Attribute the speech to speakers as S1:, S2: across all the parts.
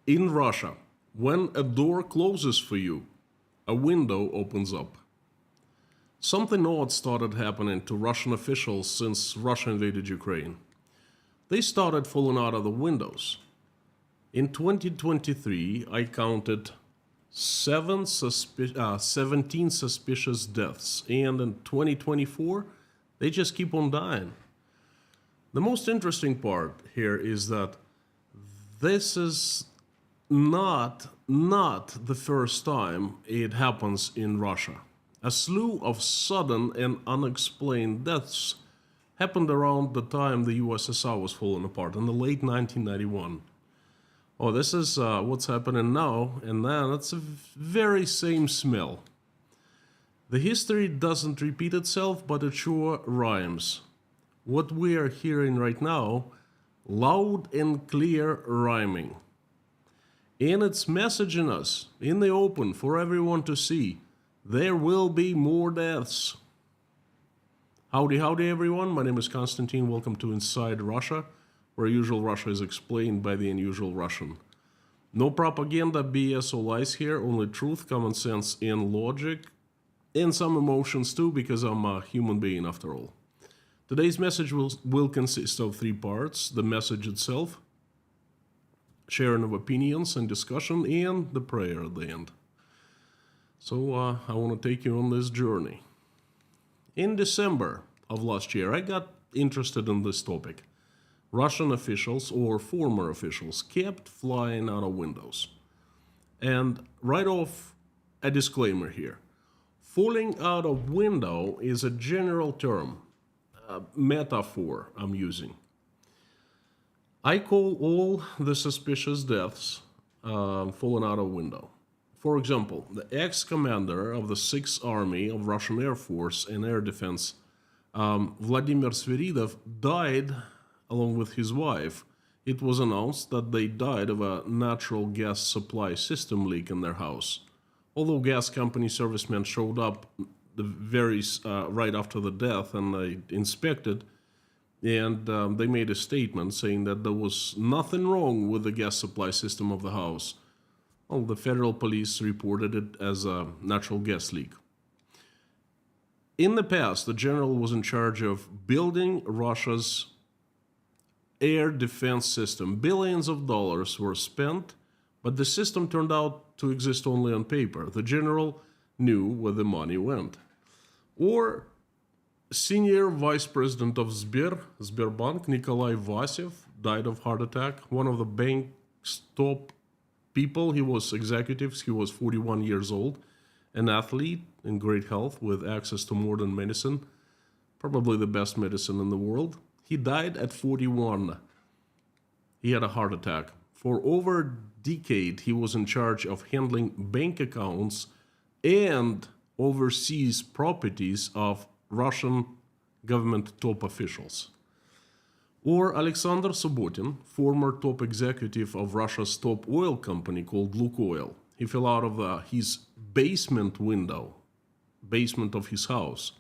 S1: In Russia, when a door closes for you, a window opens up. Something odd started happening to Russian officials since Russia invaded Ukraine. They started falling out of the windows. In 2023, I counted 17 suspicious deaths, and in 2024, they just keep on dying. The most interesting part here is that this is not the first time it happens in Russia. A slew of sudden and unexplained deaths happened around the time the USSR was falling apart in the late 1991. Oh, this is what's happening now, and then it's a very same smell. The history doesn't repeat itself, but it sure rhymes. What we are hearing right now, loud and clear rhyming. And it's messaging us in the open for everyone to see. There will be more deaths. Howdy, howdy, everyone. My name is Konstantin. Welcome to Inside Russia, where usual Russia is explained by the unusual Russian. No propaganda, BS, or lies here, only truth, common sense, and logic, and some emotions too, because I'm a human being after all. Today's message will consist of 3 parts: the message itself, sharing of opinions and discussion, and the prayer at the end. So I want to take you on this journey. In December of last year, I got interested in this topic. Russian officials, or former officials, kept flying out of windows. And right off, a disclaimer here. Falling out of window is a general term, a metaphor I'm using. I call all the suspicious deaths falling out of window. For example, the ex-commander of the 6th Army of Russian Air Force and Air Defense, Vladimir Sviridov, died along with his wife. It was announced that they died of a natural gas supply system leak in their house. Although gas company servicemen showed up right after the death and they inspected, and they made a statement saying that there was nothing wrong with the gas supply system of the house. Well, the federal police reported it as a natural gas leak. In the past, the general was in charge of building Russia's air defense system. Billions of dollars were spent, but the system turned out to exist only on paper. The general knew where the money went. Or senior vice president of Sberbank, Nikolai Vasev, died of heart attack. One of the bank's top people. He was 41 years old, an athlete in great health with access to modern medicine, probably the best medicine in the world. He died at 41. He had a heart attack. For over a decade, he was in charge of handling bank accounts and overseas properties of Russian government top officials. Or Alexander Subotin, former top executive of Russia's top oil company called Lukoil. He fell out of his basement of his house.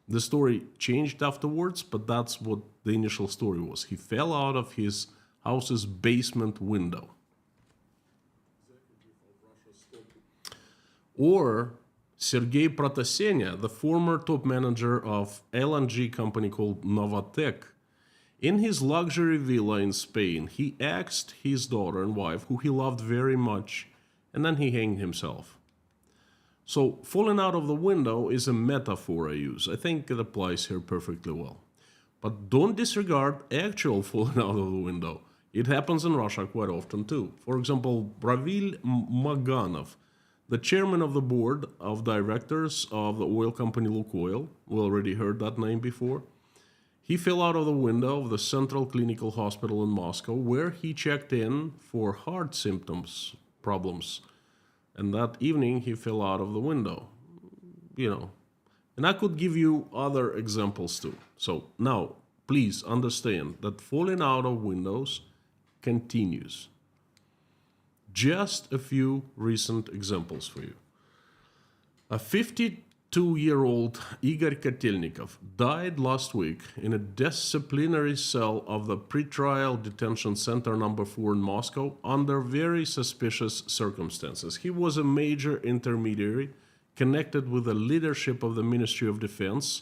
S1: The story changed afterwards, but that's what the initial story was. He fell out of his house's basement window. Or Sergey Prasena, the former top manager of LNG company called Novatek. In his luxury villa in Spain, he axed his daughter and wife, who he loved very much, and then he hanged himself. So, falling out of the window is a metaphor I use. I think it applies here perfectly well. But don't disregard actual falling out of the window. It happens in Russia quite often too. For example, Ravil Maganov, the chairman of the board of directors of the oil company Lukoil, we already heard that name before. He fell out of the window of the Central Clinical Hospital in Moscow, where he checked in for heart symptoms, problems. And that evening, he fell out of the window. And I could give you other examples too. So now, please understand that falling out of windows continues. Just a few recent examples for you. A 22-year-old Igor Kotelnikov died last week in a disciplinary cell of the pretrial detention center number 4 in Moscow under very suspicious circumstances. He was a major intermediary connected with the leadership of the Ministry of Defense,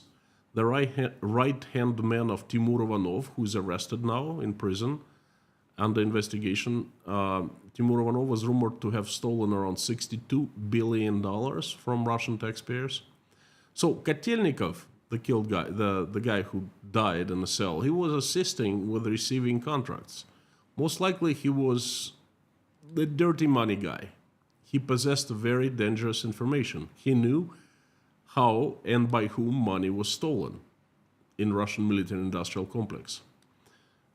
S1: the right-hand man of Timur Ivanov, who is arrested now in prison under investigation. Timur Ivanov was rumored to have stolen around $62 billion from Russian taxpayers. So Kotelnikov, the killed guy, the guy who died in the cell, he was assisting with receiving contracts. Most likely he was the dirty money guy. He possessed very dangerous information. He knew how and by whom money was stolen in Russian military-industrial complex.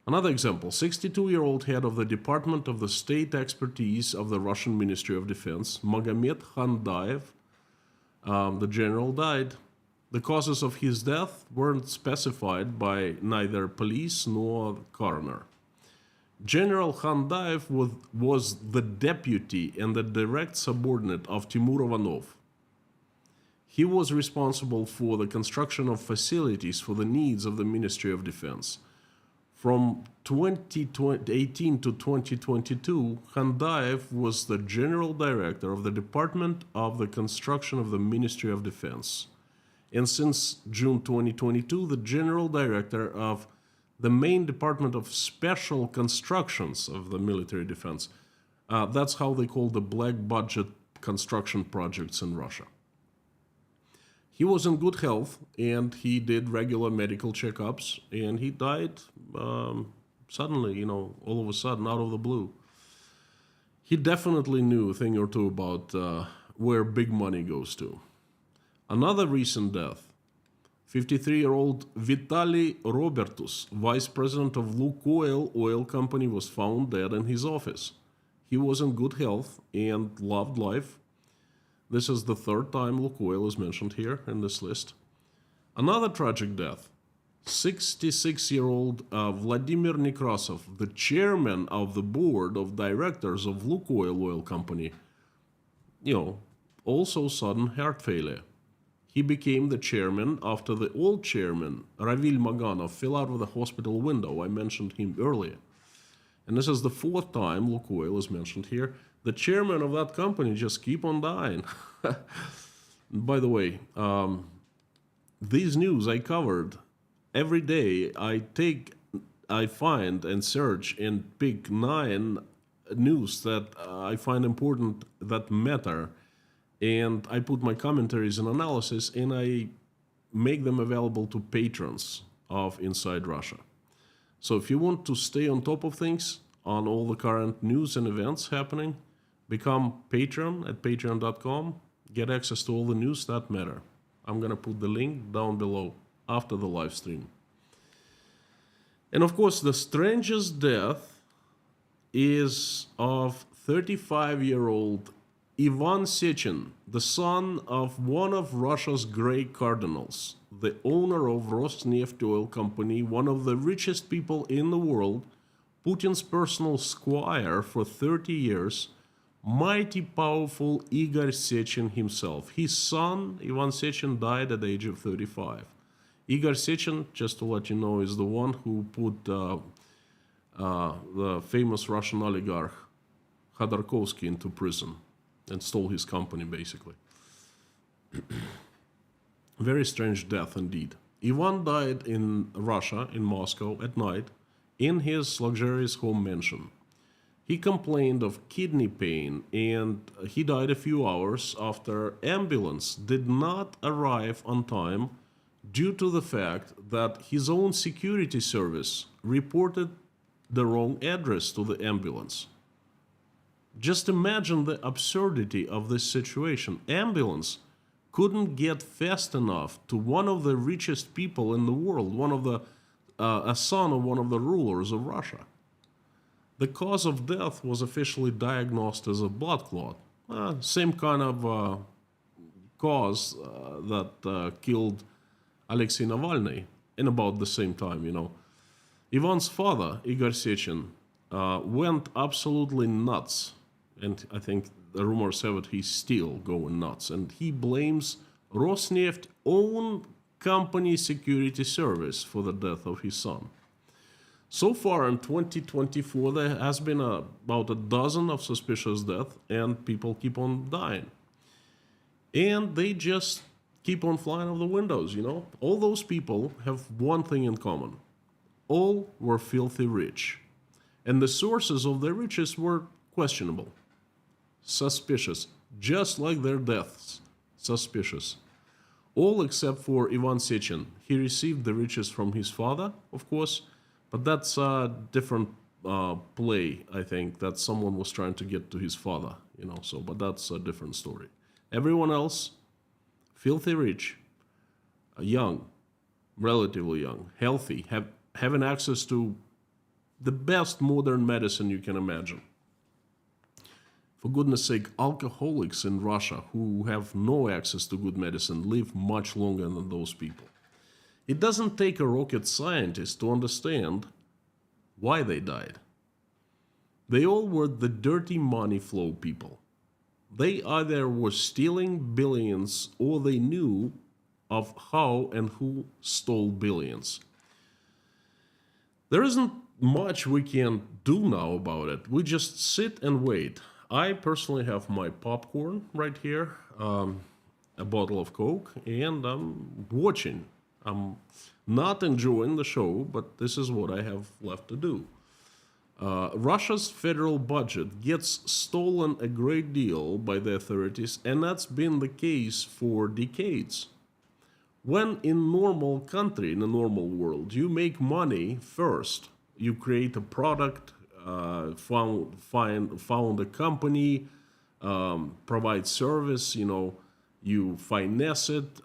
S1: Another example, 62-year-old head of the Department of the State Expertise of the Russian Ministry of Defense, Magomed Khandaev, the general, died. The causes of his death weren't specified by neither police nor coroner. General Khandaev was the deputy and the direct subordinate of Timur Ivanov. He was responsible for the construction of facilities for the needs of the Ministry of Defense. From 2018 to 2022, Khandaev was the general director of the Department of the Construction of the Ministry of Defense. And since June 2022, the general director of the main Department of Special Constructions of the Military Defense. That's how they call the black budget construction projects in Russia. He was in good health, and he did regular medical checkups, and he died suddenly, all of a sudden, out of the blue. He definitely knew a thing or two about where big money goes to. Another recent death, 53-year-old Vitali Robertos, vice president of Lukoil oil company, was found dead in his office. He was in good health and loved life. This is the third time Lukoil is mentioned here in this list. Another tragic death, 66-year-old Vladimir Nekrasov, the chairman of the board of directors of Lukoil oil company, also sudden heart failure. He became the chairman after the old chairman, Ravil Maganov, fell out of the hospital window. I mentioned him earlier. And this is the fourth time Lukoil is mentioned here. The chairman of that company just keep on dying. By the way, these news I covered every day. I find and search and pick 9 news that I find important, that matter, and I put my commentaries and analysis, and I make them available to patrons of Inside Russia. So if you want to stay on top of things, on all the current news and events happening, become patron at patreon.com. Get access to all the news that matter. I'm going to put the link down below after the live stream. And of course, the strangest death is of 35-year-old Ivan Sechin, the son of one of Russia's Grey Cardinals, the owner of Rosneft oil company, one of the richest people in the world, Putin's personal squire for 30 years, mighty powerful Igor Sechin himself. His son, Ivan Sechin, died at the age of 35. Igor Sechin, just to let you know, is the one who put the famous Russian oligarch Khodorkovsky into prison and stole his company, basically. Very strange death indeed. Ivan died in Russia, in Moscow, at night, in his luxurious home mansion. He complained of kidney pain, and he died a few hours after ambulance did not arrive on time due to the fact that his own security service reported the wrong address to the ambulance. Just imagine the absurdity of this situation. Ambulance couldn't get fast enough to one of the richest people in the world, a son of one of the rulers of Russia. The cause of death was officially diagnosed as a blood clot. Same kind of cause that killed Alexei Navalny in about the same time, Ivan's father, Igor Sechin, went absolutely nuts. And I think the rumors have it he's still going nuts. And he blames Rosneft own company security service for the death of his son. So far in 2024, there has been about a dozen of suspicious deaths, and people keep on dying. And they just keep on flying out the windows, you know? All those people have one thing in common. All were filthy rich. And the sources of their riches were questionable, suspicious, just like their deaths, suspicious. All except for Ivan Sechin. He received the riches from his father, of course, but that's a different play, I think, that someone was trying to get to his father, you know, so, but that's a different story. Everyone else, filthy rich, young, relatively young, healthy, having access to the best modern medicine you can imagine. For goodness sake, alcoholics in Russia who have no access to good medicine live much longer than those people. It doesn't take a rocket scientist to understand why they died. They all were the dirty money flow people. They either were stealing billions or they knew of how and who stole billions. There isn't much we can do now about it. We just sit and wait. I personally have my popcorn right here, a bottle of Coke, and I'm watching. I'm not enjoying the show, but this is what I have left to do. Russia's federal budget gets stolen a great deal by the authorities, and that's been the case for decades. When in normal country, in a normal world, you make money first, you create a product, found a company, provide service, you know, you finance it,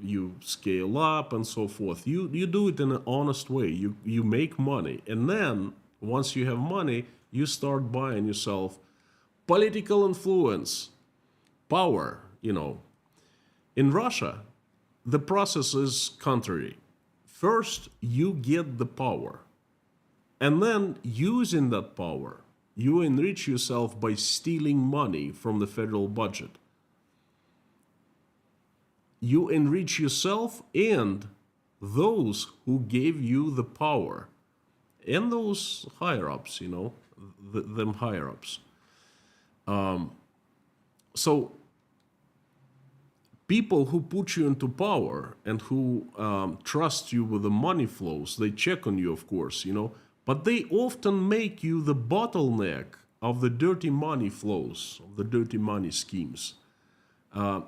S1: you scale up and so forth. You do it in an honest way. You make money. And then once you have money, you start buying yourself political influence, power, you know. In Russia, the process is contrary. First, you get the power. And then, using that power, you enrich yourself by stealing money from the federal budget. You enrich yourself and those who gave you the power. And those higher-ups, you know, them higher-ups. So, people who put you into power and who trust you with the money flows, they check on you, of course, you know, but they often make you the bottleneck of the dirty money flows, of the dirty money schemes.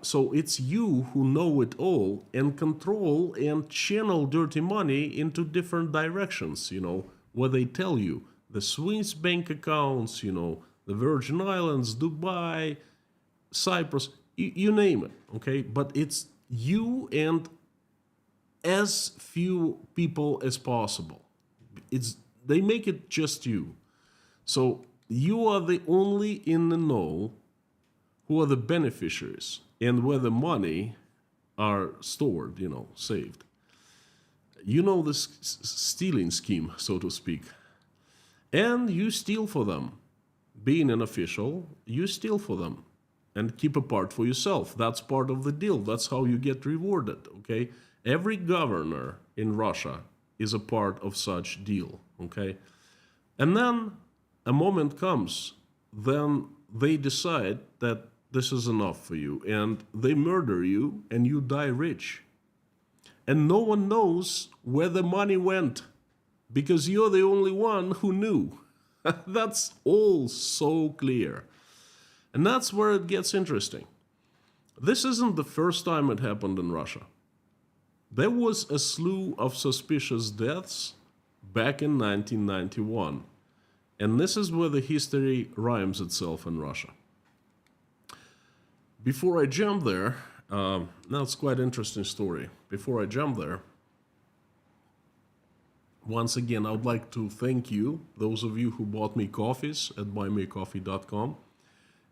S1: So it's you who know it all and control and channel dirty money into different directions, you know, where they tell you the Swiss bank accounts, you know, the Virgin Islands, Dubai, Cyprus, you name it, okay? But it's you and as few people as possible. They make it just you. So you are the only in the know who are the beneficiaries and where the money are stored, you know, saved. You know this stealing scheme, so to speak. And you steal for them. Being an official, you steal for them and keep a part for yourself. That's part of the deal. That's how you get rewarded, okay? Every governor in Russia is a part of such deal, okay? And then a moment comes, then they decide that this is enough for you, and they murder you, and you die rich. And no one knows where the money went, because you're the only one who knew. That's all so clear. And that's where it gets interesting. This isn't the first time it happened in Russia. There was a slew of suspicious deaths back in 1991. And this is where the history rhymes itself in Russia. Before I jump there, now it's quite an interesting story. Before I jump there, once again, I would like to thank you, those of you who bought me coffees at buymeacoffee.com.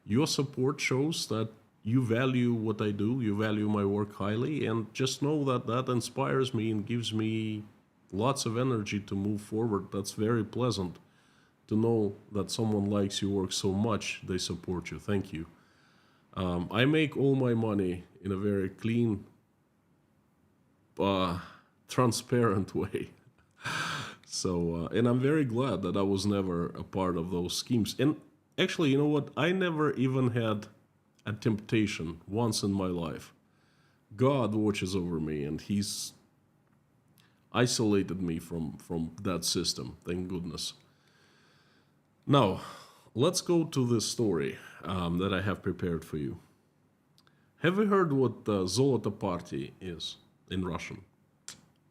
S1: Your support shows that you value what I do, you value my work highly, and just know that that inspires me and gives me lots of energy to move forward. That's very pleasant to know that someone likes your work so much, they support you. Thank you. I make all my money in a very clean, transparent way. So, and I'm very glad that I was never a part of those schemes. And actually, you know what? I never even had a temptation once in my life. God watches over me, and He's isolated me from that system. Thank goodness. Now, let's go to the story that I have prepared for you. Have you heard what Zolota Party is in Russian?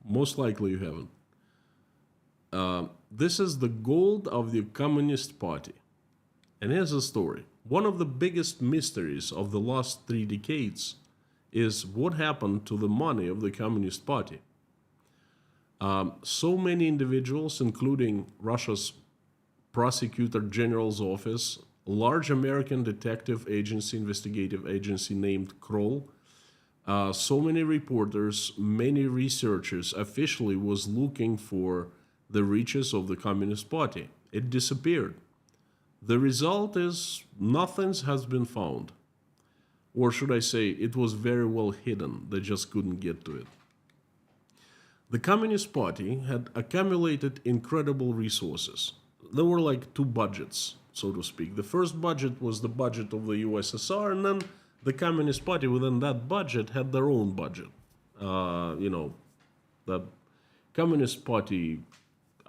S1: Most likely you haven't. This is the gold of the Communist Party. And here's the story. One of the biggest mysteries of the last 3 decades is what happened to the money of the Communist Party. So many individuals, including Russia's Prosecutor General's office, a large American detective agency, investigative agency named Kroll, so many reporters, many researchers officially was looking for the riches of the Communist Party. It disappeared. The result is nothing has been found. Or should I say, it was very well hidden. They just couldn't get to it. The Communist Party had accumulated incredible resources. There were like 2 budgets, so to speak. The first budget was the budget of the USSR, and then the Communist Party within that budget had their own budget. The Communist Party,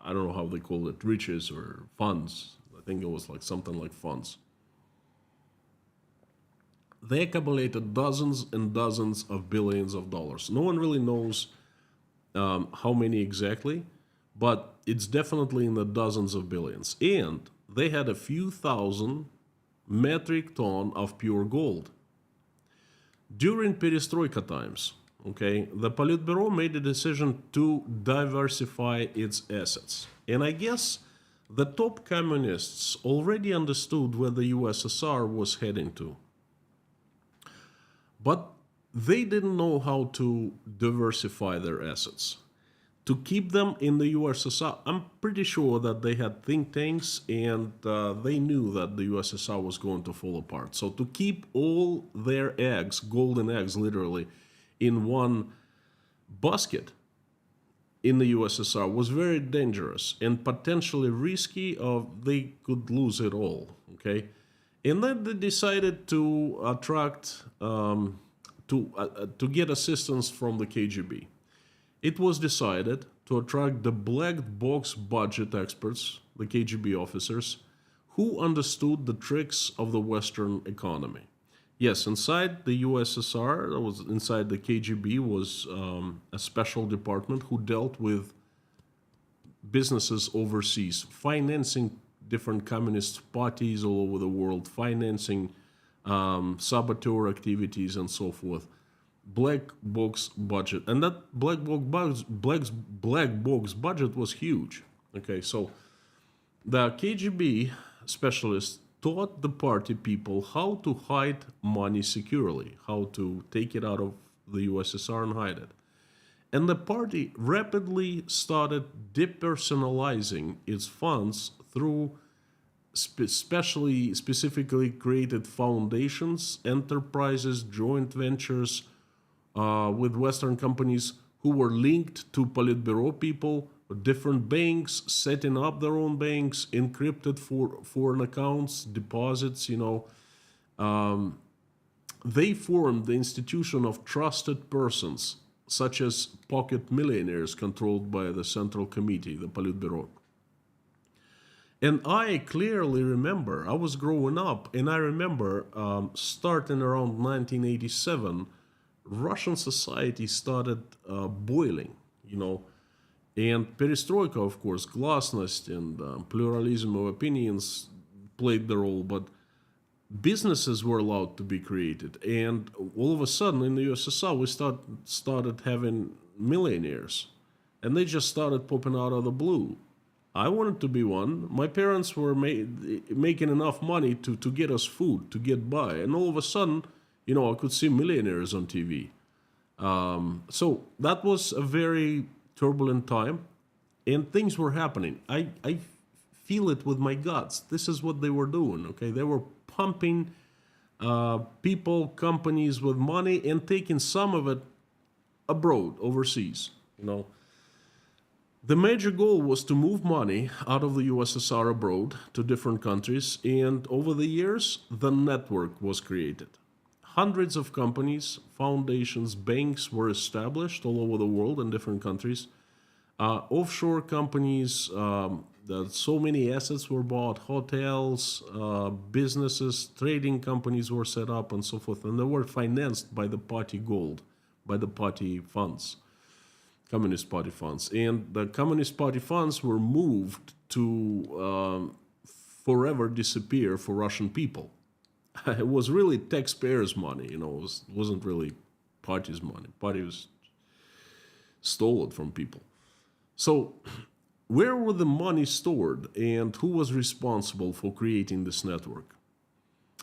S1: I don't know how they call it, riches or funds. I think it was like something like funds. They accumulated dozens and dozens of billions of dollars. No one really knows how many exactly, but it's definitely in the dozens of billions. And they had a few thousand metric ton of pure gold. During Perestroika times, the Politburo made a decision to diversify its assets. And I guess the top communists already understood where the USSR was heading to. But they didn't know how to diversify their assets. To keep them in the USSR, I'm pretty sure that they had think tanks and they knew that the USSR was going to fall apart. So to keep all their eggs, golden eggs literally, in one basket in the USSR was very dangerous and potentially risky of they could lose it all, And then they decided to attract, to get assistance from the KGB. It was decided to attract the black box budget experts, the KGB officers, who understood the tricks of the Western economy. Yes, inside the USSR, inside the KGB was a special department who dealt with businesses overseas, financing different communist parties all over the world, financing saboteur activities and so forth. Black box budget, and that black box budget was huge. So the KGB specialists taught the party people how to hide money securely, how to take it out of the USSR and hide it. And the party rapidly started depersonalizing its funds through specifically created foundations, enterprises, joint ventures with Western companies who were linked to Politburo people, different banks, setting up their own banks, encrypted foreign accounts, deposits, They formed the institution of trusted persons, such as pocket millionaires controlled by the Central Committee, the Politburo. And I clearly remember, I was growing up, and I remember starting around 1987, Russian society started boiling, And perestroika, of course, glasnost and pluralism of opinions played the role, but businesses were allowed to be created. And all of a sudden in the USSR, we started having millionaires. And they just started popping out of the blue. I wanted to be one. My parents were making enough money to get us food, to get by. And all of a sudden, I could see millionaires on TV. So that was a very turbulent time, and things were happening. I feel it with my guts. This is what they were doing, They were pumping people, companies with money, and taking some of it abroad, overseas. The major goal was to move money out of the USSR abroad to different countries, and over the years, the network was created. Hundreds of companies, foundations, banks were established all over the world in different countries. Offshore companies, so many assets were bought, hotels, businesses, trading companies were set up, and so forth, and they were financed by the party gold, by the party funds. Communist Party funds. And the Communist Party funds were moved to forever disappear for Russian people. It was really taxpayers' money, it wasn't really party's money. Party was stole it from people. So where were the money stored and who was responsible for creating this network?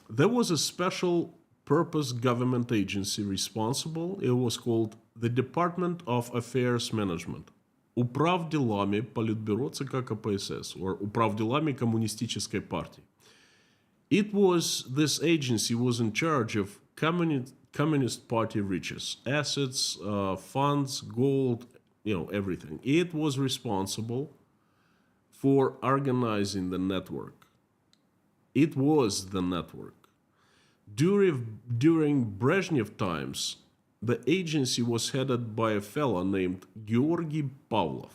S1: There was a special purpose government agency responsible. It was called the Department of Affairs Management. Управ делами Политбюро ЦК КПСС, or Управ делами Коммунистической партии. This agency was in charge of Communist Party riches, assets, funds, gold, everything. It was responsible for organizing the network. It was the network. During Brezhnev times, the agency was headed by a fellow named Georgy Pavlov.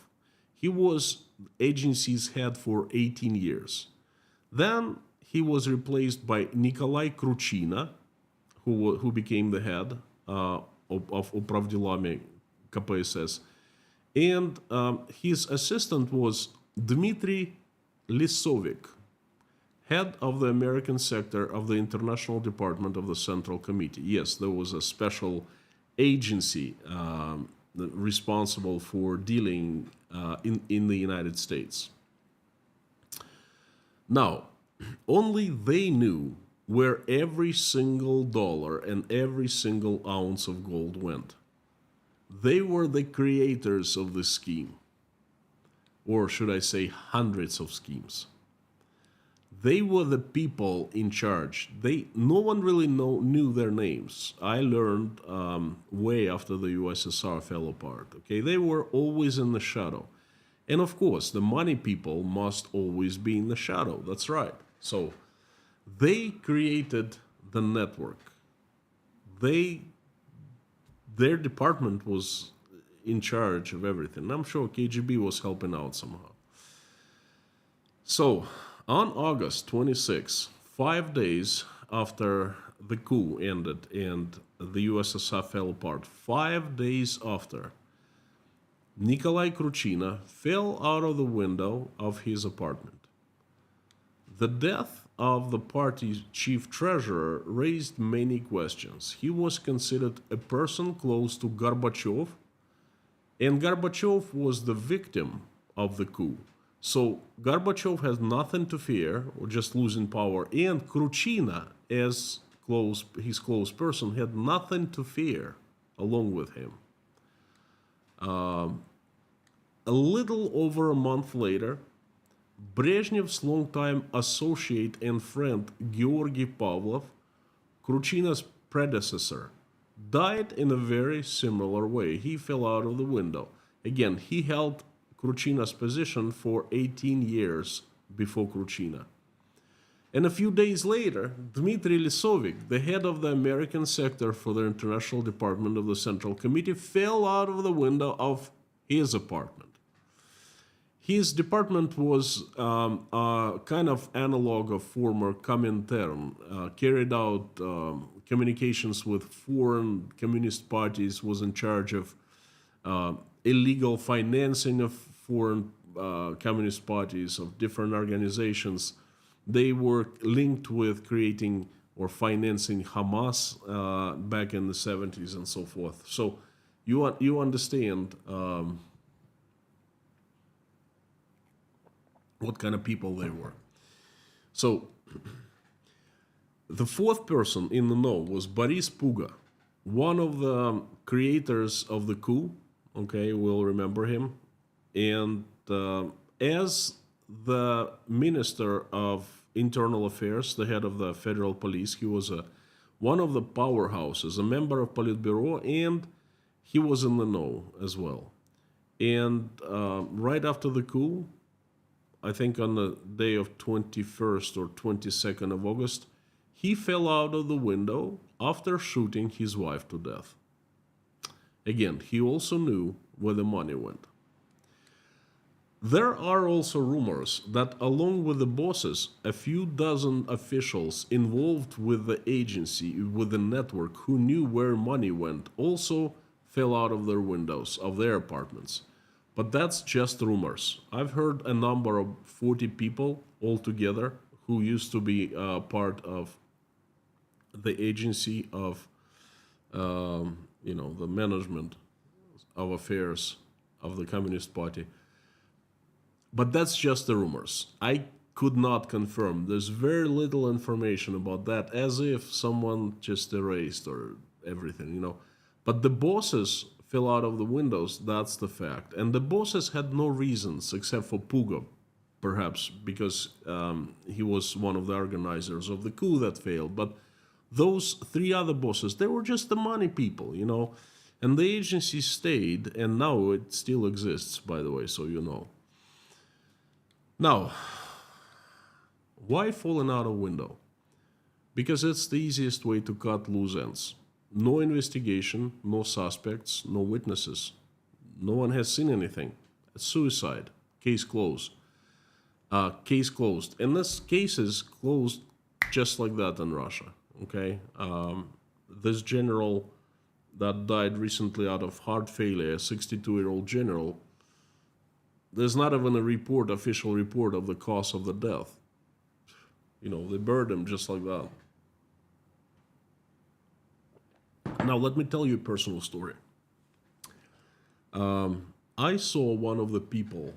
S1: He was agency's head for 18 years. Then he was replaced by Nikolai Kruchina, who became the head of Uprav delami KPSS. And his assistant was Dmitry Lisovik, head of the American sector of the International Department of the Central Committee. Yes, there was a special agency responsible for dealing in the United States. Now, only they knew where every single dollar and every single ounce of gold went. They were the creators of the scheme, or should I say hundreds of schemes. They were the people in charge. No one really knew their names. I learned way after the USSR fell apart. Okay, they were always in the shadow. And of course, the money people must always be in the shadow. That's right. So they created the network. Their department was in charge of everything. I'm sure KGB was helping out somehow. So on August 26, 5 days after the coup ended and the USSR fell apart, 5 days after, Nikolai Kruchina fell out of the window of his apartment. The death of the party's chief treasurer raised many questions. He was considered a person close to Gorbachev, and Gorbachev was the victim of the coup. So Gorbachev has nothing to fear, or just losing power, and Kruchina, as his close person, had nothing to fear along with him. A little over a month later, Brezhnev's longtime associate and friend Georgy Pavlov, Kruchina's predecessor, died in a very similar way. He fell out of the window. Again, he held Kruchina's position for 18 years before Kruchina. And a few days later, Dmitry Lisovik, the head of the American sector for the International Department of the Central Committee, fell out of the window of his apartment. His department was a kind of analog of former Comintern, carried out communications with foreign communist parties, was in charge of illegal financing of foreign communist parties, of different organizations. They were linked with creating or financing Hamas back in the 70s and so forth. So you understand what kind of people they were. So the fourth person in the know was Baris Puga, one of the creators of the coup. Okay, we'll remember him. And as the Minister of Internal Affairs, the head of the federal police, he was a one of the powerhouses, a member of Politburo, and he was in the know as well. And right after the coup, I think on the day of 21st or 22nd of August, he fell out of the window after shooting his wife to death. Again, he also knew where the money went. There are also rumors that along with the bosses, a few dozen officials involved with the agency, with the network, who knew where money went, also fell out of their windows of their apartments. But that's just rumors. I've heard a number of 40 people altogether who used to be part of the agency of, the management of affairs of the Communist Party. But that's just the rumors. I could not confirm. There's very little information about that, as if someone just erased or everything. But the bosses fell out of the windows, that's the fact. And the bosses had no reasons except for Puga, perhaps, because he was one of the organizers of the coup that failed. But those three other bosses, they were just the money people, And the agency stayed, and now it still exists, by the way, so you know. Now, why falling out of window? Because it's the easiest way to cut loose ends. No investigation, no suspects, no witnesses. No one has seen anything. It's suicide. Case closed. Case closed. And this case is closed just like that in Russia. Okay? This general that died recently out of heart failure, a 62-year-old general, there's not even a official report of the cause of the death. They buried him just like that. Now, let me tell you a personal story. I saw one of the people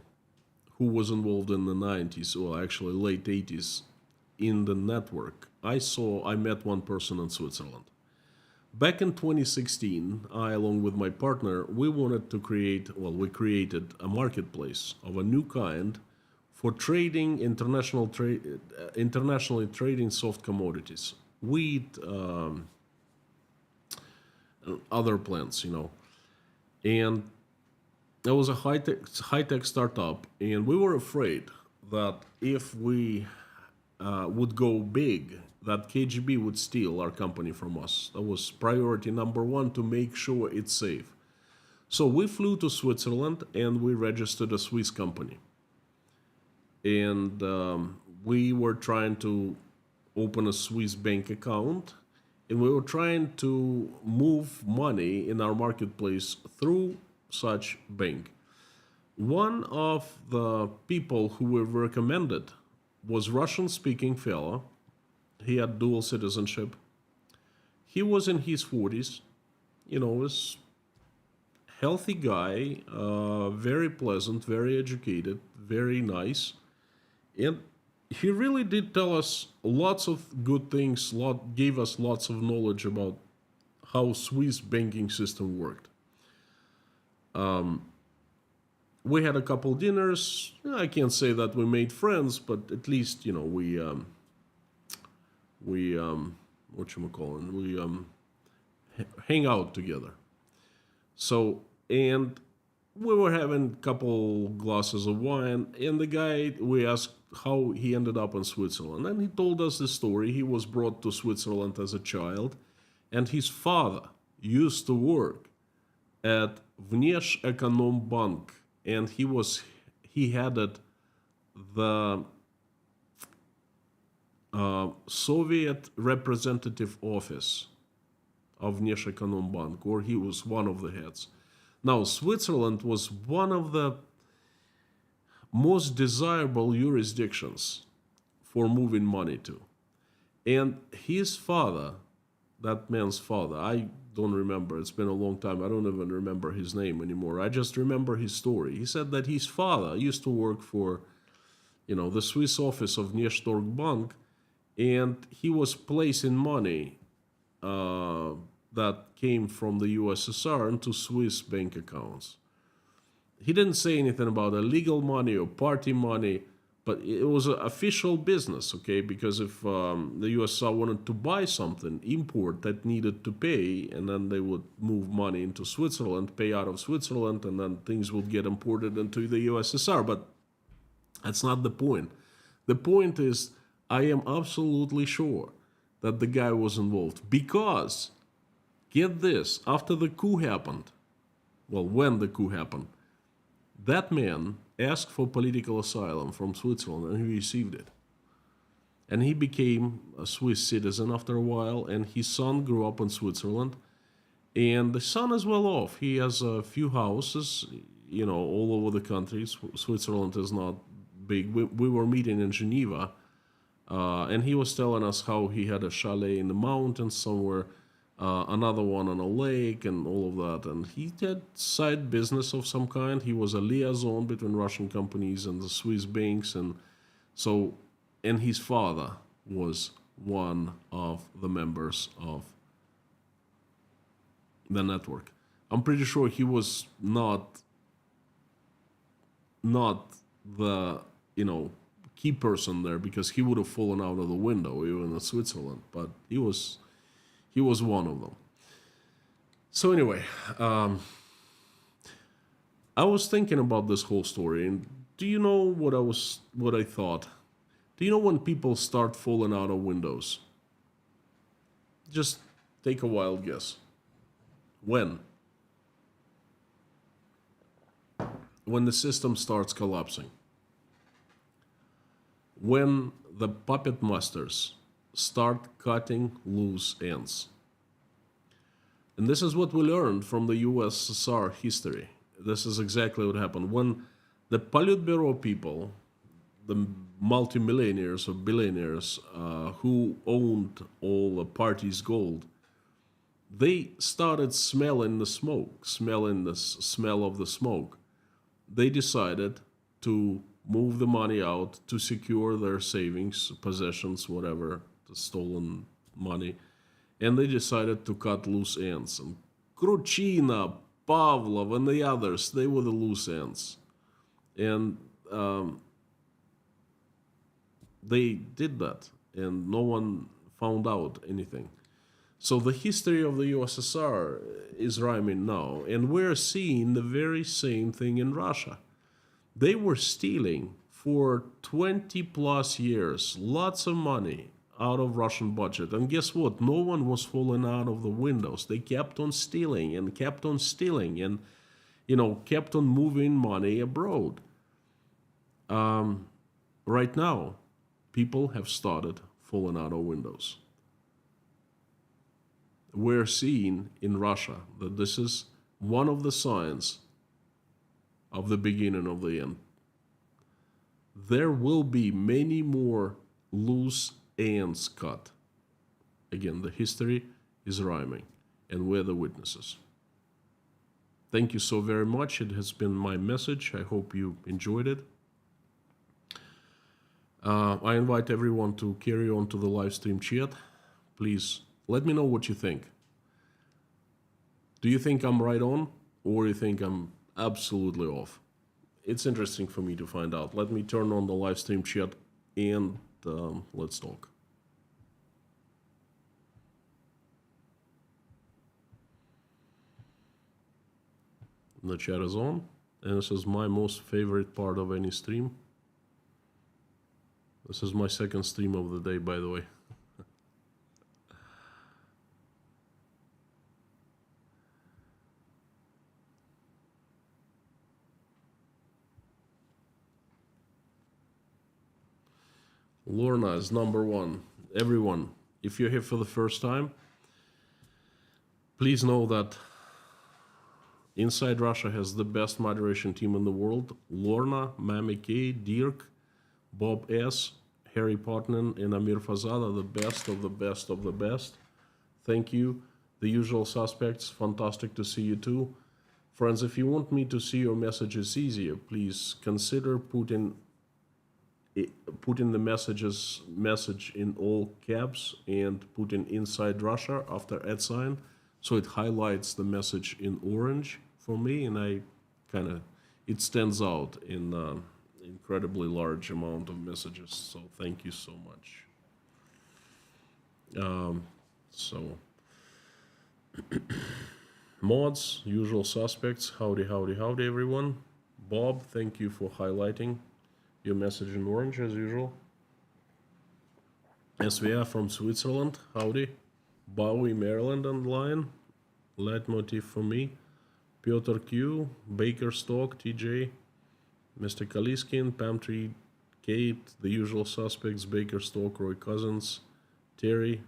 S1: who was involved in the 90s, or actually late 80s, in the network. I met one person in Switzerland. Back in 2016, I, along with my partner, we created a marketplace of a new kind for trading internationally trading soft commodities, wheat, other plants, And it was a high-tech startup, and we were afraid that if we would go big, that KGB would steal our company from us. That was priority number one, to make sure it's safe. So we flew to Switzerland and we registered a Swiss company. And we were trying to open a Swiss bank account, and we were trying to move money in our marketplace through such bank. One of the people who were recommended was Russian-speaking fellow. He had dual citizenship. He was in his 40s, was healthy guy, very pleasant, very educated, very nice. And he really did tell us lots of good things, gave us lots of knowledge about how Swiss banking system worked. We had a couple dinners. I can't say that we made friends, but at least, we hang out together. So, and we were having a couple glasses of wine, and the guy, we asked how he ended up in Switzerland, and he told us the story. He was brought to Switzerland as a child, and his father used to work at Vneshekonombank, and he headed the Soviet representative office of Vneshekonombank, or he was one of the heads. Now, Switzerland was one of the most desirable jurisdictions for moving money to. And his father, that man's father, I don't remember, it's been a long time, I don't even remember his name anymore. I just remember his story. He said that his father used to work for, the Swiss office of Vnestorg Bank, and he was placing money that came from the USSR into Swiss bank accounts. He didn't say anything about illegal money or party money, but it was an official business, okay? Because if the USSR wanted to buy something, import, that needed to pay, and then they would move money into Switzerland, pay out of Switzerland, and then things would get imported into the USSR. But that's not the point. The point is, I am absolutely sure that the guy was involved because, get this, after the coup happened, well, when the coup happened, that man asked for political asylum from Switzerland and he received it. And he became a Swiss citizen after a while, and his son grew up in Switzerland. And the son is well off. He has a few houses, all over the country. Switzerland is not big. We were meeting in Geneva, and he was telling us how he had a chalet in the mountains somewhere, another one on a lake, and all of that. And he had side business of some kind. He was a liaison between Russian companies and the Swiss banks, and his father was one of the members of the network. I'm pretty sure he was not the key person there, because he would have fallen out of the window even in Switzerland. But he was one of them. So anyway, I was thinking about this whole story, and do you know what I thought? Do you know when people start falling out of windows? Just take a wild guess. When? When the system starts collapsing. When the puppet masters start cutting loose ends. And this is what we learned from the USSR history. This is exactly what happened. When the Politburo people, the multimillionaires or billionaires who owned all the party's gold, they started smelling the smoke, smelling the smell of the smoke. They decided to move the money out to secure their savings, possessions, whatever, the stolen money. And they decided to cut loose ends. And Kruchina, Pavlov, and the others, they were the loose ends. And they did that, and no one found out anything. So the history of the USSR is rhyming now, and we're seeing the very same thing in Russia. They were stealing for 20 plus years, lots of money out of Russian budget. And guess what? No one was falling out of the windows. They kept on stealing and kept on stealing and, kept on moving money abroad. Right now, people have started falling out of windows. We're seeing in Russia that this is one of the signs of the beginning of the end. There will be many more loose ends cut. Again, the history is rhyming, and we're the witnesses. Thank you so very much. It has been my message. I hope you enjoyed it. I invite everyone to carry on to the live stream chat. Please let me know what you think. Do you think I'm right on, or you think I'm absolutely off? It's interesting for me to find out. Let me turn on the live stream chat and let's talk. The chat is on, and this is my most favorite part of any stream. This is my second stream of the day, by the way. Lorna is number one. Everyone, if you're here for the first time, please know that Inside Russia has the best moderation team in the world. Lorna, Mami K, Dirk, Bob S, Harry Potnan, and Amir Fazad are the best of the best of the best. Thank you. The usual suspects, fantastic to see you too. Friends, if you want me to see your messages easier, please consider putting the message in all caps and putting Inside Russia after @ so it highlights the message in orange for me, and it stands out in incredibly large amount of messages. So thank you so much. So mods, usual suspects. Howdy, howdy, howdy, everyone. Bob, thank you for highlighting your message in orange as usual. SVA from Switzerland, howdy. Bowie, Maryland online. L Motif for me. Piotr Q, Baker Stock, TJ, Mr. Kaliskin, Pamtree, Kate, the usual suspects, Baker Stock, Roy Cousins, Terry,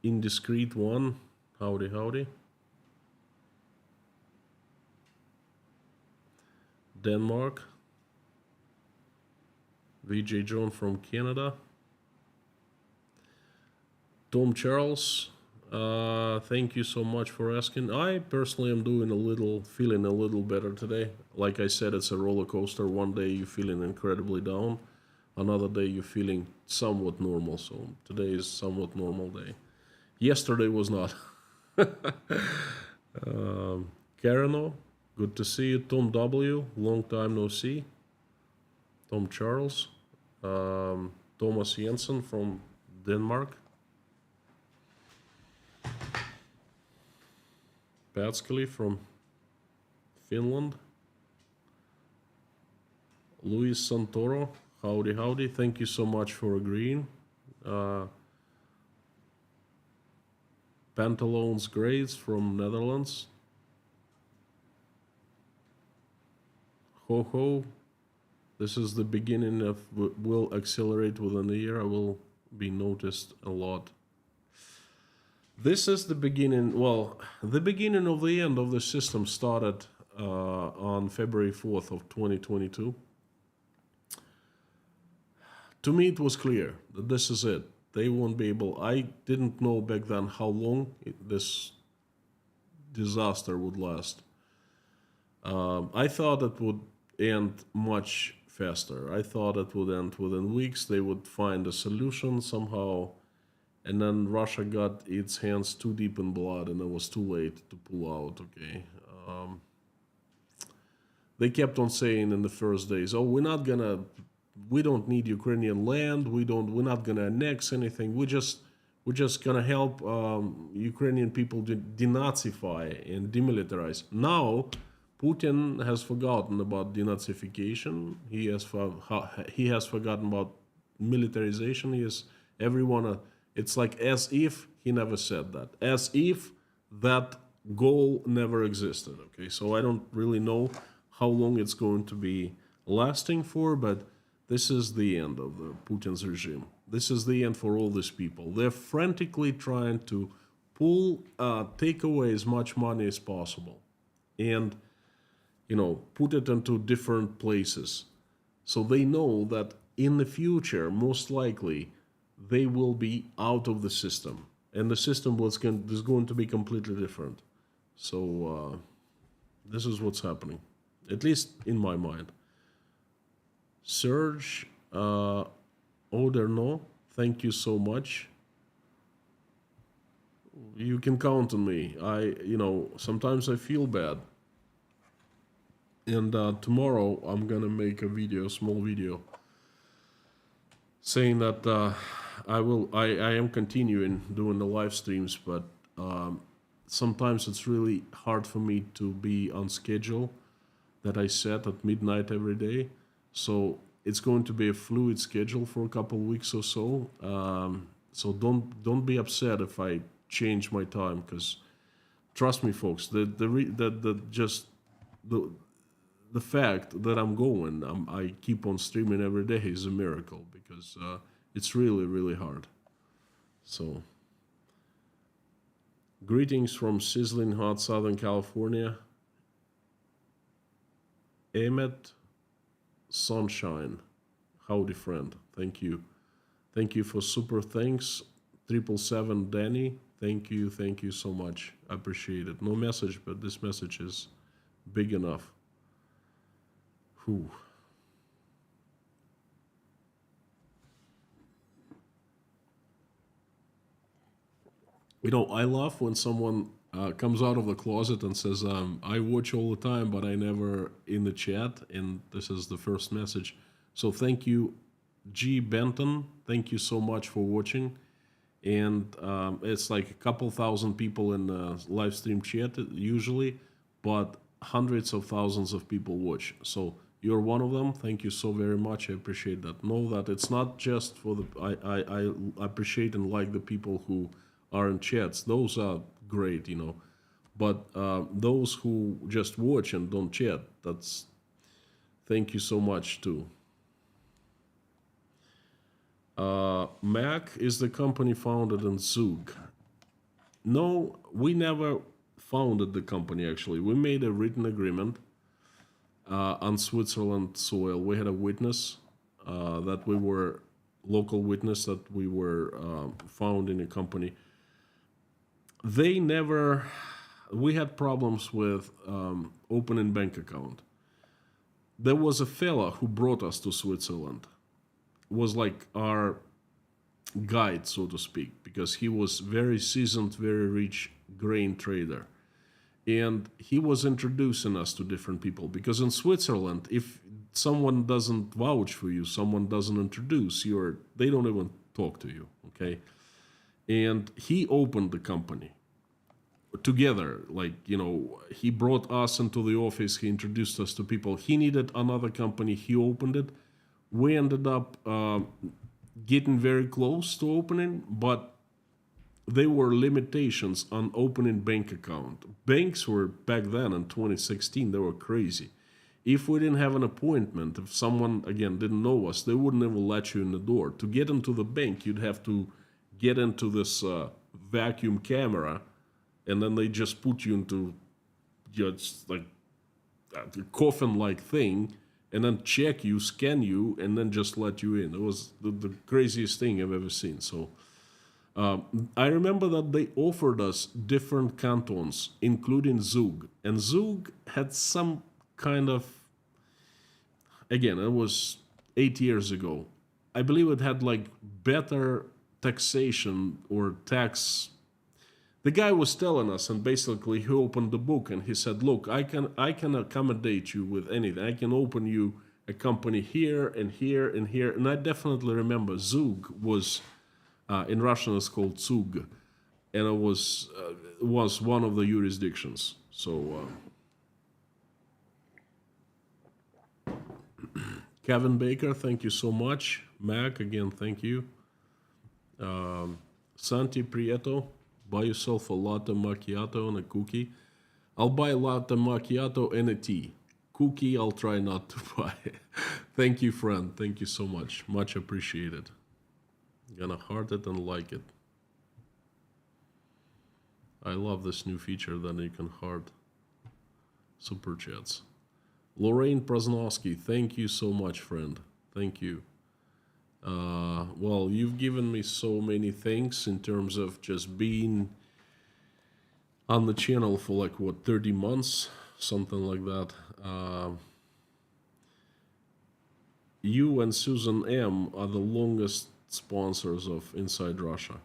S1: Indiscreet One, howdy, howdy. Denmark, VJ John from Canada, Tom Charles, thank you so much for asking. I personally am feeling a little better today. Like I said, it's a roller coaster. One day you're feeling incredibly down, another day you're feeling somewhat normal. So today is somewhat normal day. Yesterday was not. Kareno, good to see you. Tom W, long time no see. Tom Charles, Thomas Jensen from Denmark. Patskali from Finland. Luis Santoro, howdy, howdy. Thank you so much for agreeing. Pantalones Grace from Netherlands. Ho ho. This is the beginning of will accelerate within a year. I will be noticed a lot. This is the beginning. Well, the beginning of the end of the system started on February 4th of 2022. To me, it was clear that this is it. They won't be able. I didn't know back then how long this disaster would last. I thought it would end much faster. I thought it would end within weeks. They would find a solution somehow. And then Russia got its hands too deep in blood and it was too late to pull out, okay? They kept on saying in the first days, oh, we don't need Ukrainian land, we're not gonna annex anything, we're just gonna help Ukrainian people denazify and demilitarize. Now, Putin has forgotten about denazification, he has forgotten about militarization, it's like as if he never said that. As if that goal never existed, okay? So I don't really know how long it's going to be lasting for, but this is the end of the Putin's regime. This is the end for all these people. They're frantically trying to take away as much money as possible and, put it into different places. So they know that in the future, most likely, they will be out of the system, and the system is going to be completely different. So this is what's happening, at least in my mind. Serge Oderno, thank you so much. You can count on me. Sometimes I feel bad, and tomorrow I'm gonna make a small video, saying that. I am continuing doing the live streams, but sometimes it's really hard for me to be on schedule that I set at midnight every day. So it's going to be a fluid schedule for a couple of weeks or so. So don't be upset if I change my time, because trust me, folks, the fact that I'm going, I keep on streaming every day is a miracle, because it's really, really hard. So, greetings from sizzling hot Southern California. Emmett Sunshine. Howdy, friend. Thank you. Thank you for super thanks. 777 Danny. Thank you so much. I appreciate it. No message, but this message is big enough. Whew. I love when someone comes out of the closet and says, I watch all the time, but I never in the chat. And this is the first message. So thank you, G Benton. Thank you so much for watching. And it's like a couple thousand people in the live stream chat usually, but hundreds of thousands of people watch. So you're one of them. Thank you so very much. I appreciate that. Know that it's not just for the... I appreciate and like the people who are in chats. Those are great, But those who just watch and don't chat, that's... Thank you so much, too. Mac is the company founded in Zug. No, we never founded the company, actually. We made a written agreement on Switzerland soil. We had a witness that we were... local witness that we were founding a company. They never... We had problems with opening bank account. There was a fella who brought us to Switzerland. Was like our guide, so to speak, because he was very seasoned, very rich grain trader. And he was introducing us to different people. Because in Switzerland, if someone doesn't vouch for you, someone doesn't introduce you, they don't even talk to you, okay? And he opened the company together. Like, he brought us into the office, he introduced us to people. He needed another company, he opened it. We ended up getting very close to opening, but there were limitations on opening bank account. Banks were, back then in 2016, they were crazy. If we didn't have an appointment, if someone, again, didn't know us, they wouldn't even let you in the door. To get into the bank, you'd have to get into this vacuum camera, and then they just put you into just like a coffin-like thing, and then check you, scan you, and then just let you in. It was the craziest thing I've ever seen. So I remember that they offered us different cantons, including Zug. And Zug had some kind of... Again, it was 8 years ago. I believe it had like better taxation or tax... The guy was telling us, and basically he opened the book and he said, look, I can accommodate you with anything. I can open you a company here and here and here. And I definitely remember Zug was, in Russian it's called Zug, and it was one of the jurisdictions. So Kevin Baker, thank you so much. Mac, again, thank you. Santi Prieto, buy yourself a latte macchiato and a cookie. I'll buy a latte macchiato and a tea. Cookie, I'll try not to buy. Thank you, friend. Thank you so much. Much appreciated. Gonna heart it and like it. I love this new feature that you can heart super chats. Lorraine Prasnowski, thank you so much, friend. Thank you. Well, you've given me so many things in terms of just being on the channel for like, 30 months? Something like that. You and Susan M. are the longest sponsors of Inside Russia.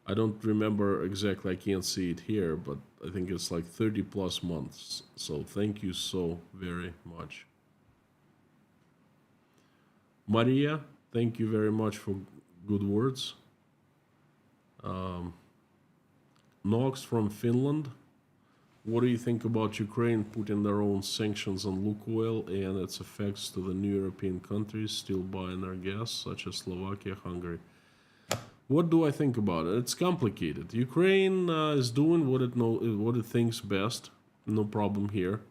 S1: I don't remember exactly, I can't see it here, but I think it's like 30 plus months. So thank you so very much. Maria, thank you very much for good words. Nox from Finland. What do you think about Ukraine putting their own sanctions on Lukoil and its effects to the new European countries still buying their gas, such as Slovakia, Hungary? What do I think about it? It's complicated. Ukraine is doing what it thinks best. No problem here.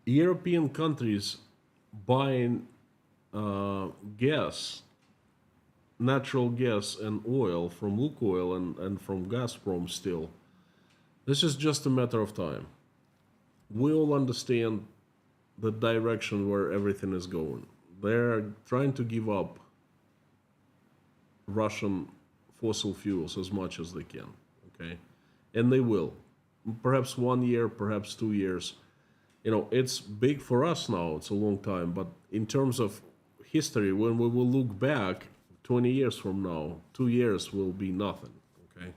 S1: European countries buying gas, natural gas and oil from Lukoil and from Gazprom still. This is just a matter of time. We all understand the direction where everything is going. They're trying to give up Russian fossil fuels as much as they can, okay? And they will. Perhaps 1 year, perhaps 2 years. You know, it's big for us now, it's a long time, but in terms of history, when we will look back 20 years from now, 2 years will be nothing. Okay.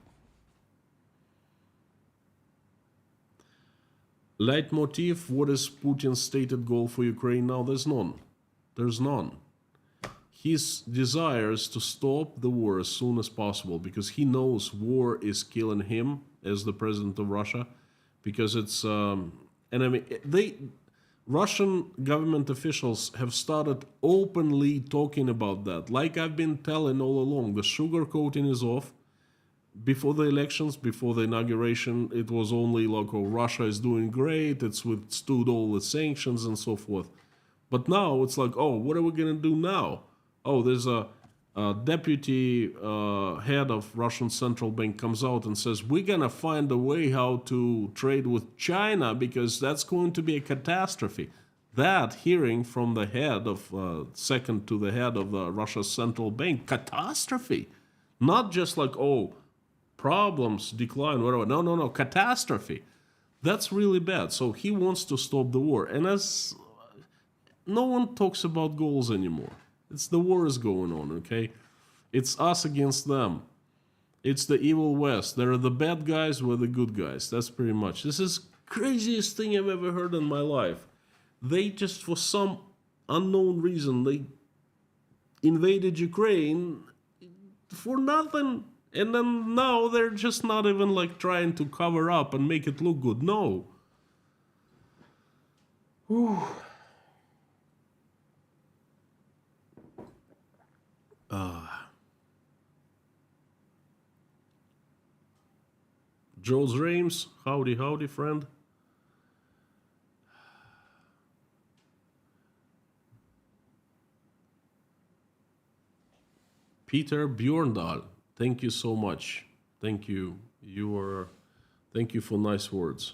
S1: Leitmotif, what is Putin's stated goal for Ukraine now? There's none. There's none. His desire is to stop the war as soon as possible because he knows war is killing him as the president of Russia, because it's and I mean Russian government officials have started openly talking about that. Like I've been telling all along, the sugarcoating is off. Before the elections, before the inauguration, it was only like, oh, Russia is doing great, it's withstood all the sanctions and so forth. But now it's like, oh, what are we going to do now? Oh, there's a deputy head of Russian central bank comes out and says, we're going to find a way how to trade with China because that's going to be a catastrophe. That, hearing from the head of, second to the head of Russia's central bank, catastrophe. Not just like, oh, problems, decline, whatever. No, no, no, catastrophe. That's really bad. So he wants to stop the war. And as no one talks about goals anymore. It's the war is going on, okay? It's us against them. It's the evil West. There are the bad guys, we're the good guys. That's pretty much. This is craziest thing I've ever heard in my life. They just, for some unknown reason, they invaded Ukraine for nothing. And then now they're just not even like trying to cover up and make it look good. No. Whew. Jules Rames, howdy, howdy, friend. Peter Bjorndal, thank you so much. Thank you. Thank you for nice words.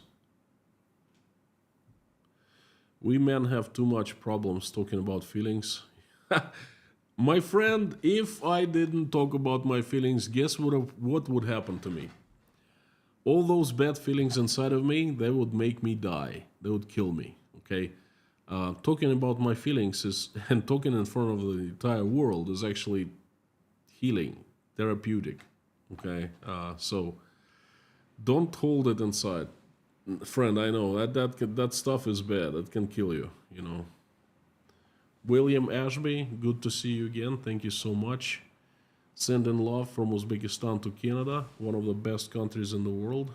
S1: We men have too much problems talking about feelings. My friend, if I didn't talk about my feelings, guess what would happen to me? All those bad feelings inside of me, they would make me die. They would kill me, okay? Talking about my feelings is, and talking in front of the entire world is actually healing, therapeutic, okay? So don't hold it inside. Friend, I know, that stuff is bad. It can kill you, you know. William Ashby, good to see you again. Thank you so much. Sending love from Uzbekistan to Canada, one of the best countries in the world.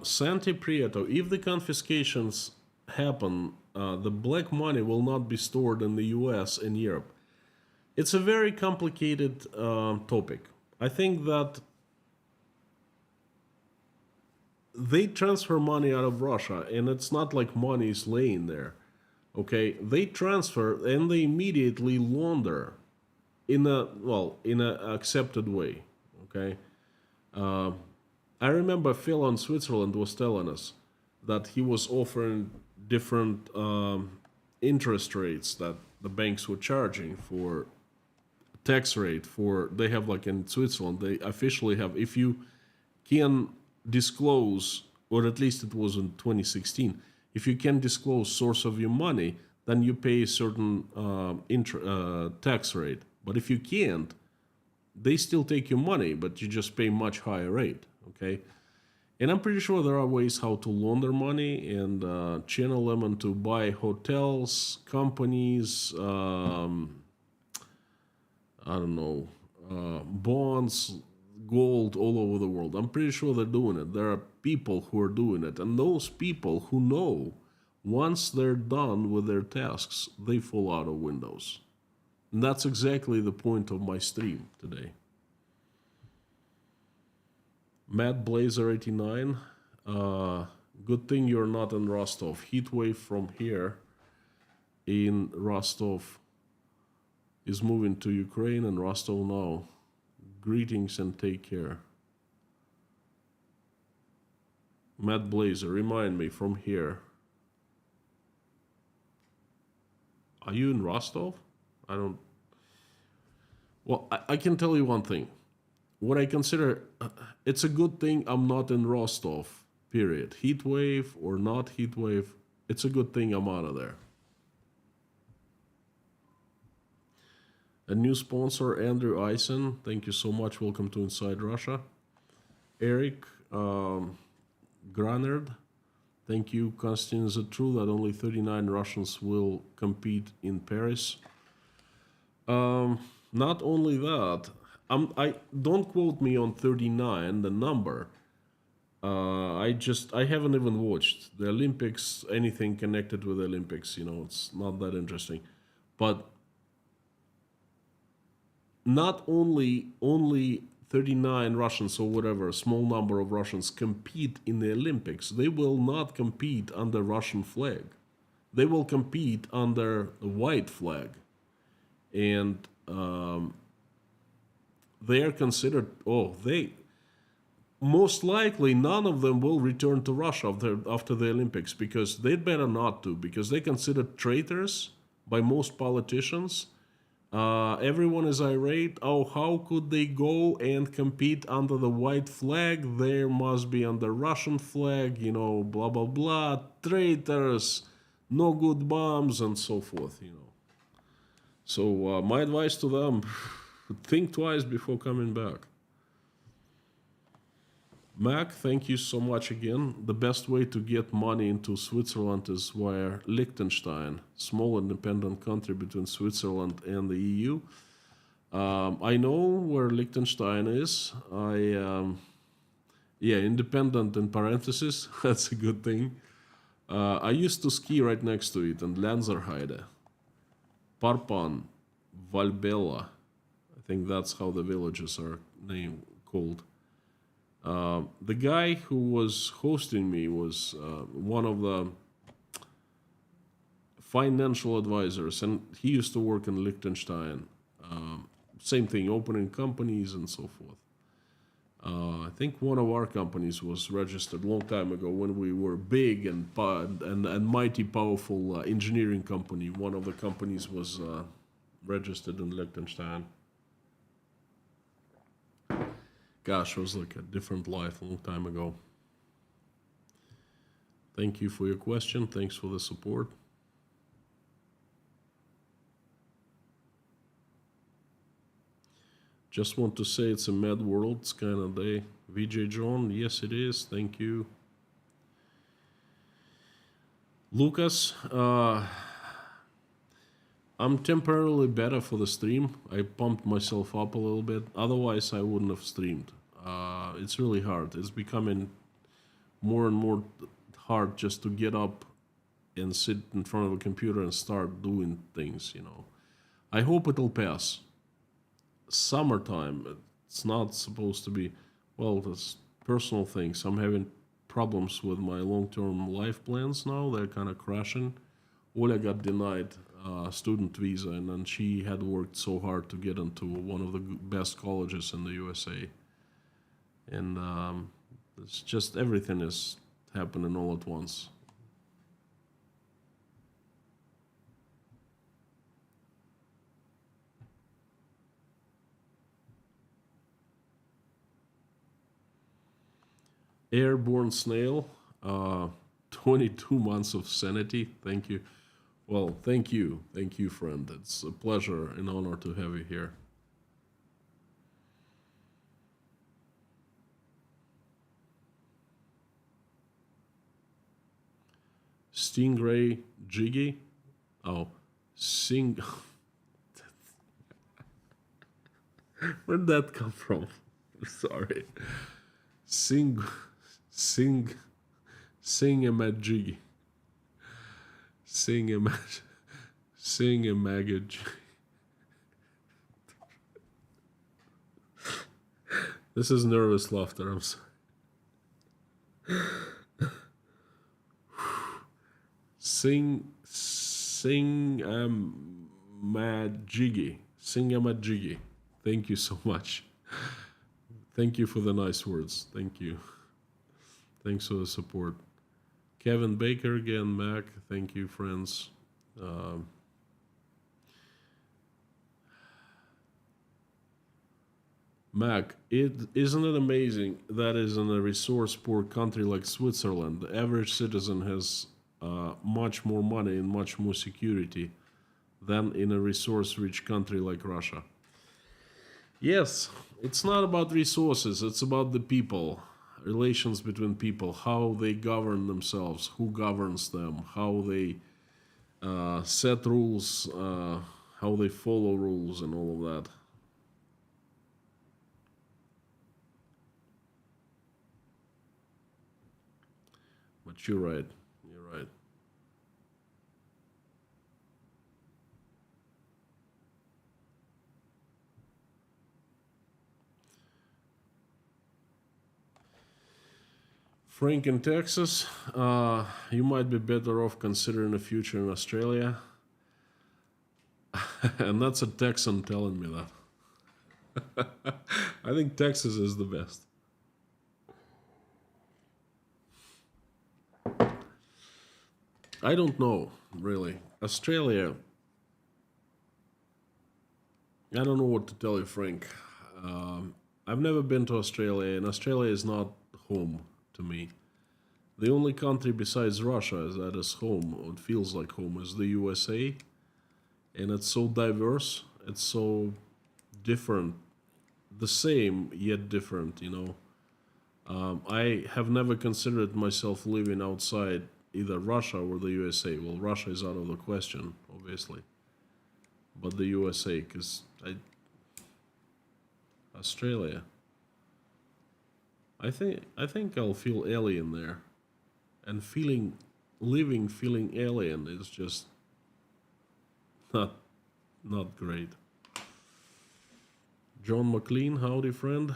S1: Santi Prieto, if the confiscations happen, the black money will not be stored in the US and Europe. It's a very complicated topic. I think that they transfer money out of Russia, and it's not like money is laying there, okay? They transfer and they immediately launder in a accepted way, okay? I remember Phil in Switzerland was telling us that he was offering different interest rates that the banks were charging for tax rate for, they have like in Switzerland, they officially have, if you can disclose, or at least it was in 2016, if you can disclose source of your money, then you pay a certain tax rate. But if you can't, they still take your money, but you just pay much higher rate, okay? And I'm pretty sure there are ways how to launder money and channel them into buy hotels, companies, I don't know, bonds, gold all over the world. I'm pretty sure they're doing it. There are people who are doing it. And those people who know, once they're done with their tasks, they fall out of windows. And that's exactly the point of my stream today. Matt Blazer 89. Good thing you're not in Rostov. Heat wave from here in Rostov is moving to Ukraine and Rostov now. Greetings and take care. Matt Blazer, remind me from here. Are you in Rostov? I don't... Well, I can tell you one thing. What I consider... it's a good thing I'm not in Rostov period. Heat wave or not heat wave, it's a good thing I'm out of there. A new sponsor, Andrew Eisen. Thank you so much. Welcome to Inside Russia. Eric Granard. Thank you. Konstantin, is it true that only 39 Russians will compete in Paris? Not only that, I don't quote me on 39, the number. I haven't even watched the Olympics, anything connected with the Olympics. It's not that interesting. But not only 39 Russians or whatever, a small number of Russians compete in the Olympics. They will not compete under Russian flag. They will compete under the white flag. And they are considered, most likely none of them will return to Russia after the Olympics, because they'd better not to, because they're considered traitors by most politicians. Everyone is irate. Oh, how could they go and compete under the white flag? There must be under Russian flag, blah, blah, blah, traitors, no good bombs, and so forth, So my advice to them, think twice before coming back. Mac, thank you so much again. The best way to get money into Switzerland is via Liechtenstein, small independent country between Switzerland and the EU. I know where Liechtenstein is. Independent in parentheses, that's a good thing. I used to ski right next to it in Lanzerheide. Parpan, Valbella, I think that's how the villages are called. The guy who was hosting me was one of the financial advisors, and he used to work in Liechtenstein. Same thing, opening companies and so forth. I think one of our companies was registered a long time ago when we were big and mighty powerful engineering company. One of the companies was registered in Liechtenstein. Gosh, it was like a different life a long time ago. Thank you for your question. Thanks for the support. Just want to say it's a mad world. It's kind of day. VJ John, yes it is. Thank you. Lucas, I'm temporarily better for the stream. I pumped myself up a little bit. Otherwise, I wouldn't have streamed. It's really hard. It's becoming more and more hard just to get up and sit in front of a computer and start doing things, I hope it'll pass. Summertime, it's not supposed to be, that's personal things. I'm having problems with my long-term life plans now. They're kind of crashing. Oля got denied student visa, and then she had worked so hard to get into one of the best colleges in the USA. And it's just everything is happening all at once. Airborne Snail, 22 months of sanity. Thank you. Well, thank you. Thank you, friend. It's a pleasure and honor to have you here. Stingray Jiggy. Where'd that come from? Sorry. Sing-a-mad-jiggy. Sing-a-mag-jiggy. This is nervous laughter, I'm sorry. Sing-a-mad-jiggy. Sing-a-mad-jiggy. Thank you so much. Thank you for the nice words. Thank you. Thanks for the support. Kevin Baker again, Mac. Thank you, friends. Mac, isn't it amazing that is in a resource poor country like Switzerland, the average citizen has much more money and much more security than in a resource rich country like Russia? Yes, it's not about resources, it's about the people, relations between people, how they govern themselves, who governs them, how they set rules, how they follow rules, and all of that. But you're right. You're right. Frank in Texas, you might be better off considering a future in Australia. And that's a Texan telling me that. I think Texas is the best. I don't know, really. Australia, I don't know what to tell you, Frank. I've never been to Australia, and Australia is not home to me. The only country besides Russia that is home, or it feels like home, is the USA, and it's so diverse, it's so different, the same yet different, you know. I have never considered myself living outside either Russia or the USA. Well, Russia is out of the question, obviously, but the USA, because Australia, I think I'll feel alien there, and feeling alien is just not not great. John McLean, howdy friend.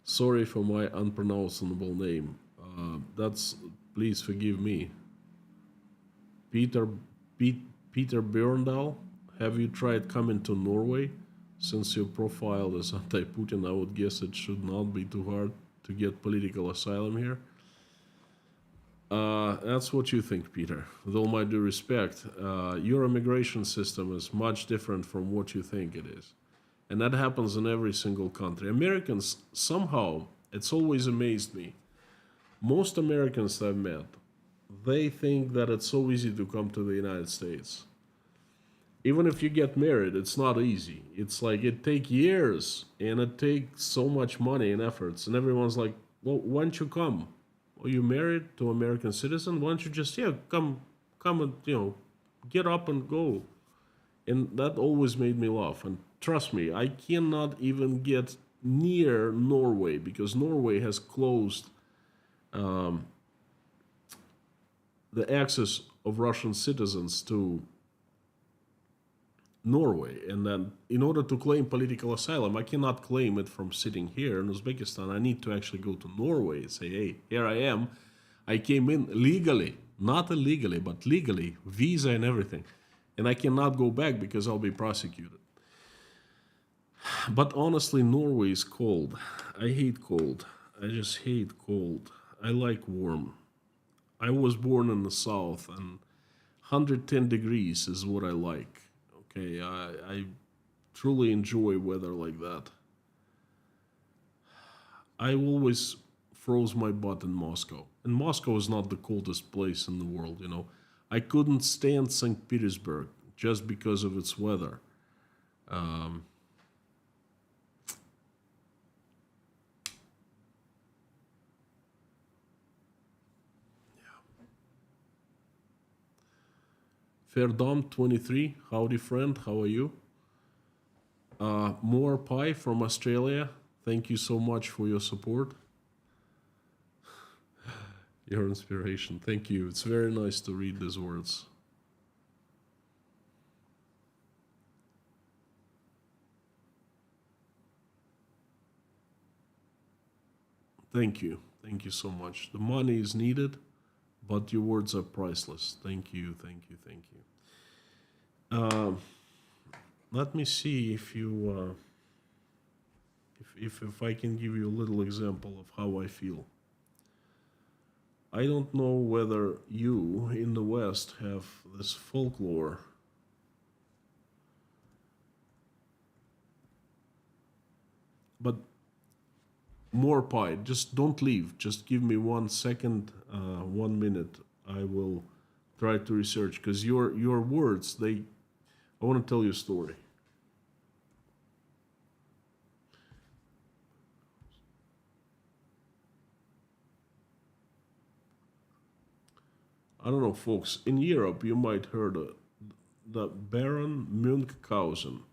S1: Sorry for my unpronounceable name. That's Please forgive me. Peter Pete, Peter Bjørndal, have you tried coming to Norway? Since your profile is anti-Putin, I would guess it should not be too hard to get political asylum here. That's what you think, Peter. With all my due respect, your immigration system is much different from what you think it is. And that happens in every single country. Americans, somehow, it's always amazed me. Most Americans I've met, they think that it's so easy to come to the United States. Even if you get married, it's not easy. It's like it takes years and it takes so much money and efforts. And everyone's like, well, why don't you come? Are you married to an American citizen? Why don't you just, yeah, come and, get up and go? And that always made me laugh. And trust me, I cannot even get near Norway because Norway has closed the access of Russian citizens to Norway. And then, in order to claim political asylum, I cannot claim it from sitting here in Uzbekistan. I need to actually go to Norway and say, hey, here I am. I came in legally, not illegally, but legally, visa and everything. And I cannot go back because I'll be prosecuted. But honestly, Norway is cold. I hate cold. I just hate cold. I like warm. I was born in the south, and 110 degrees is what I like. Okay, I truly enjoy weather like that. I always froze my butt in Moscow. And Moscow is not the coldest place in the world, you know. I couldn't stand St. Petersburg just because of its weather. Um, Fairdom23, howdy friend, how are you? More Pie from Australia, thank you so much for your support. Your inspiration, thank you. It's very nice to read these words. Thank you so much. The money is needed, but your words are priceless. Thank you, thank you, thank you. Let me see if if I can give you a little example of how I feel. I don't know whether you in the West have this folklore. But more pie. Just don't leave. Just give me 1 second, 1 minute. I will try to research because your words they. I want to tell you a story. I don't know, folks. In Europe, you might heard the Baron Munchausen.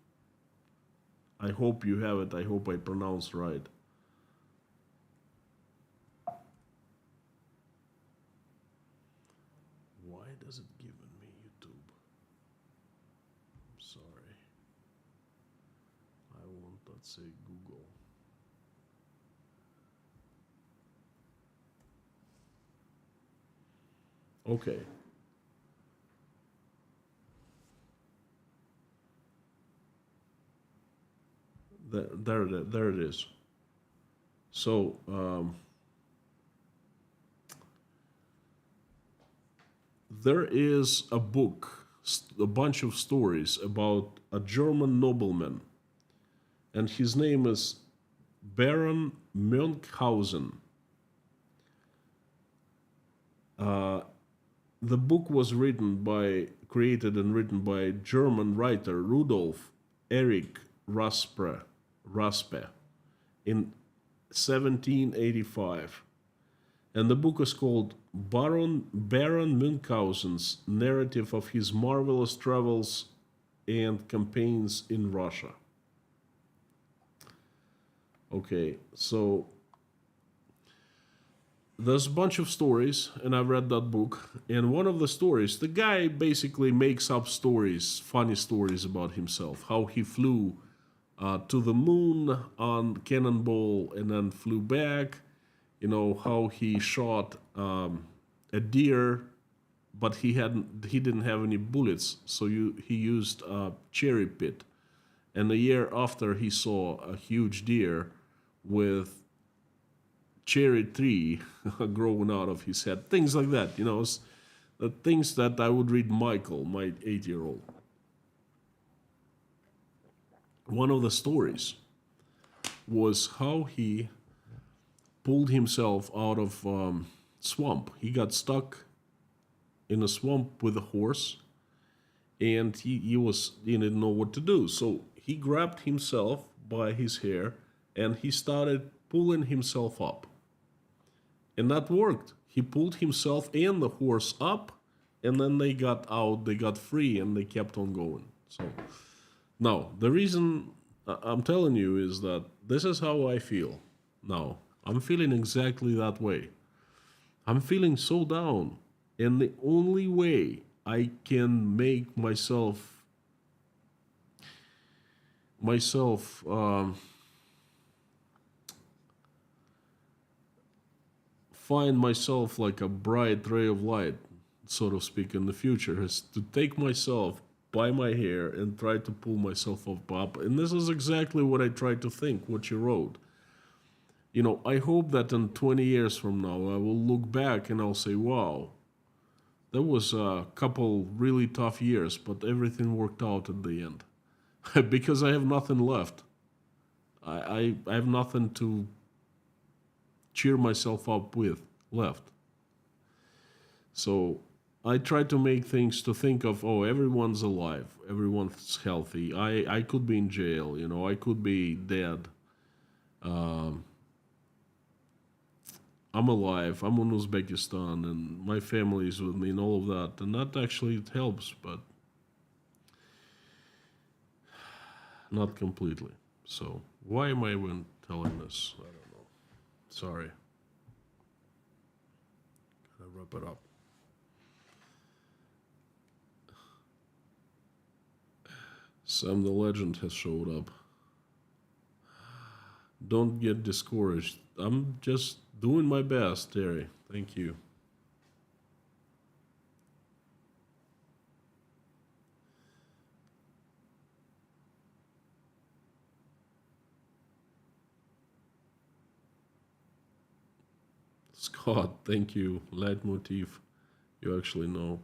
S1: I hope you have it. I hope I pronounced right. Why does it give me YouTube? I'm sorry. I want that say Google. Okay. There it is. So, there is a book, a bunch of stories about a German nobleman, and his name is Baron Munchausen. The book was created and written by German writer Rudolf Erich Raspe in 1785. And the book is called Baron Munchausen's Narrative of His Marvelous Travels and Campaigns in Russia. Okay, so there's a bunch of stories, and I've read that book. And one of the stories, the guy basically makes up stories, funny stories about himself, how he flew to the moon on Cannonball and then flew back. You know how he shot a deer, but he didn't have any bullets, so he used a cherry pit. And a year after, he saw a huge deer with cherry tree growing out of his head, things like that. The things that I would read Michael, my 8-year-old. One of the stories was how he pulled himself out of swamp. He got stuck in a swamp with a horse, and he didn't know what to do. So he grabbed himself by his hair and he started pulling himself up. And that worked. He pulled himself and the horse up, and then they got out, they got free, and they kept on going. So now, the reason I'm telling you is that this is how I feel now. I'm feeling exactly that way. I'm feeling so down, and the only way I can make myself find myself like a bright ray of light, so to speak, in the future, is to take myself by my hair and try to pull myself up. And this is exactly what I try to think, what you wrote. I hope that in 20 years from now, I will look back and I'll say, wow, that was a couple really tough years, but everything worked out at the end. Because I have nothing left. I have nothing to cheer myself up with left. So I try to make things to think of, everyone's alive, everyone's healthy. I could be in jail, I could be dead. I'm alive, I'm in Uzbekistan, and my family is with me and all of that. And that actually helps, but not completely. So why am I even telling this? I don't know. Sorry. Gotta wrap it up. Sam the Legend has showed up. Don't get discouraged. I'm just doing my best, Terry. Thank you. Oh, thank you, L Motif. You actually know.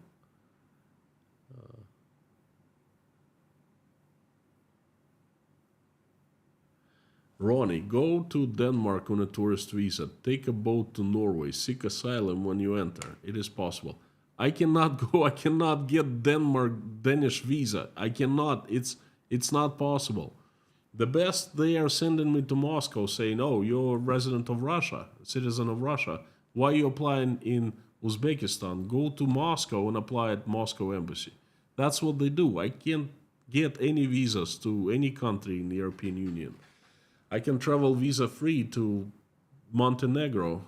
S1: Ronnie, go to Denmark on a tourist visa. Take a boat to Norway. Seek asylum when you enter. It is possible. I cannot go. I cannot get Danish visa. I cannot. It's not possible. The best, they are sending me to Moscow saying, oh, you're a resident of Russia, citizen of Russia. Why are you applying in Uzbekistan? Go to Moscow and apply at Moscow embassy. That's what they do. I can't get any visas to any country in the European Union. I can travel visa-free to Montenegro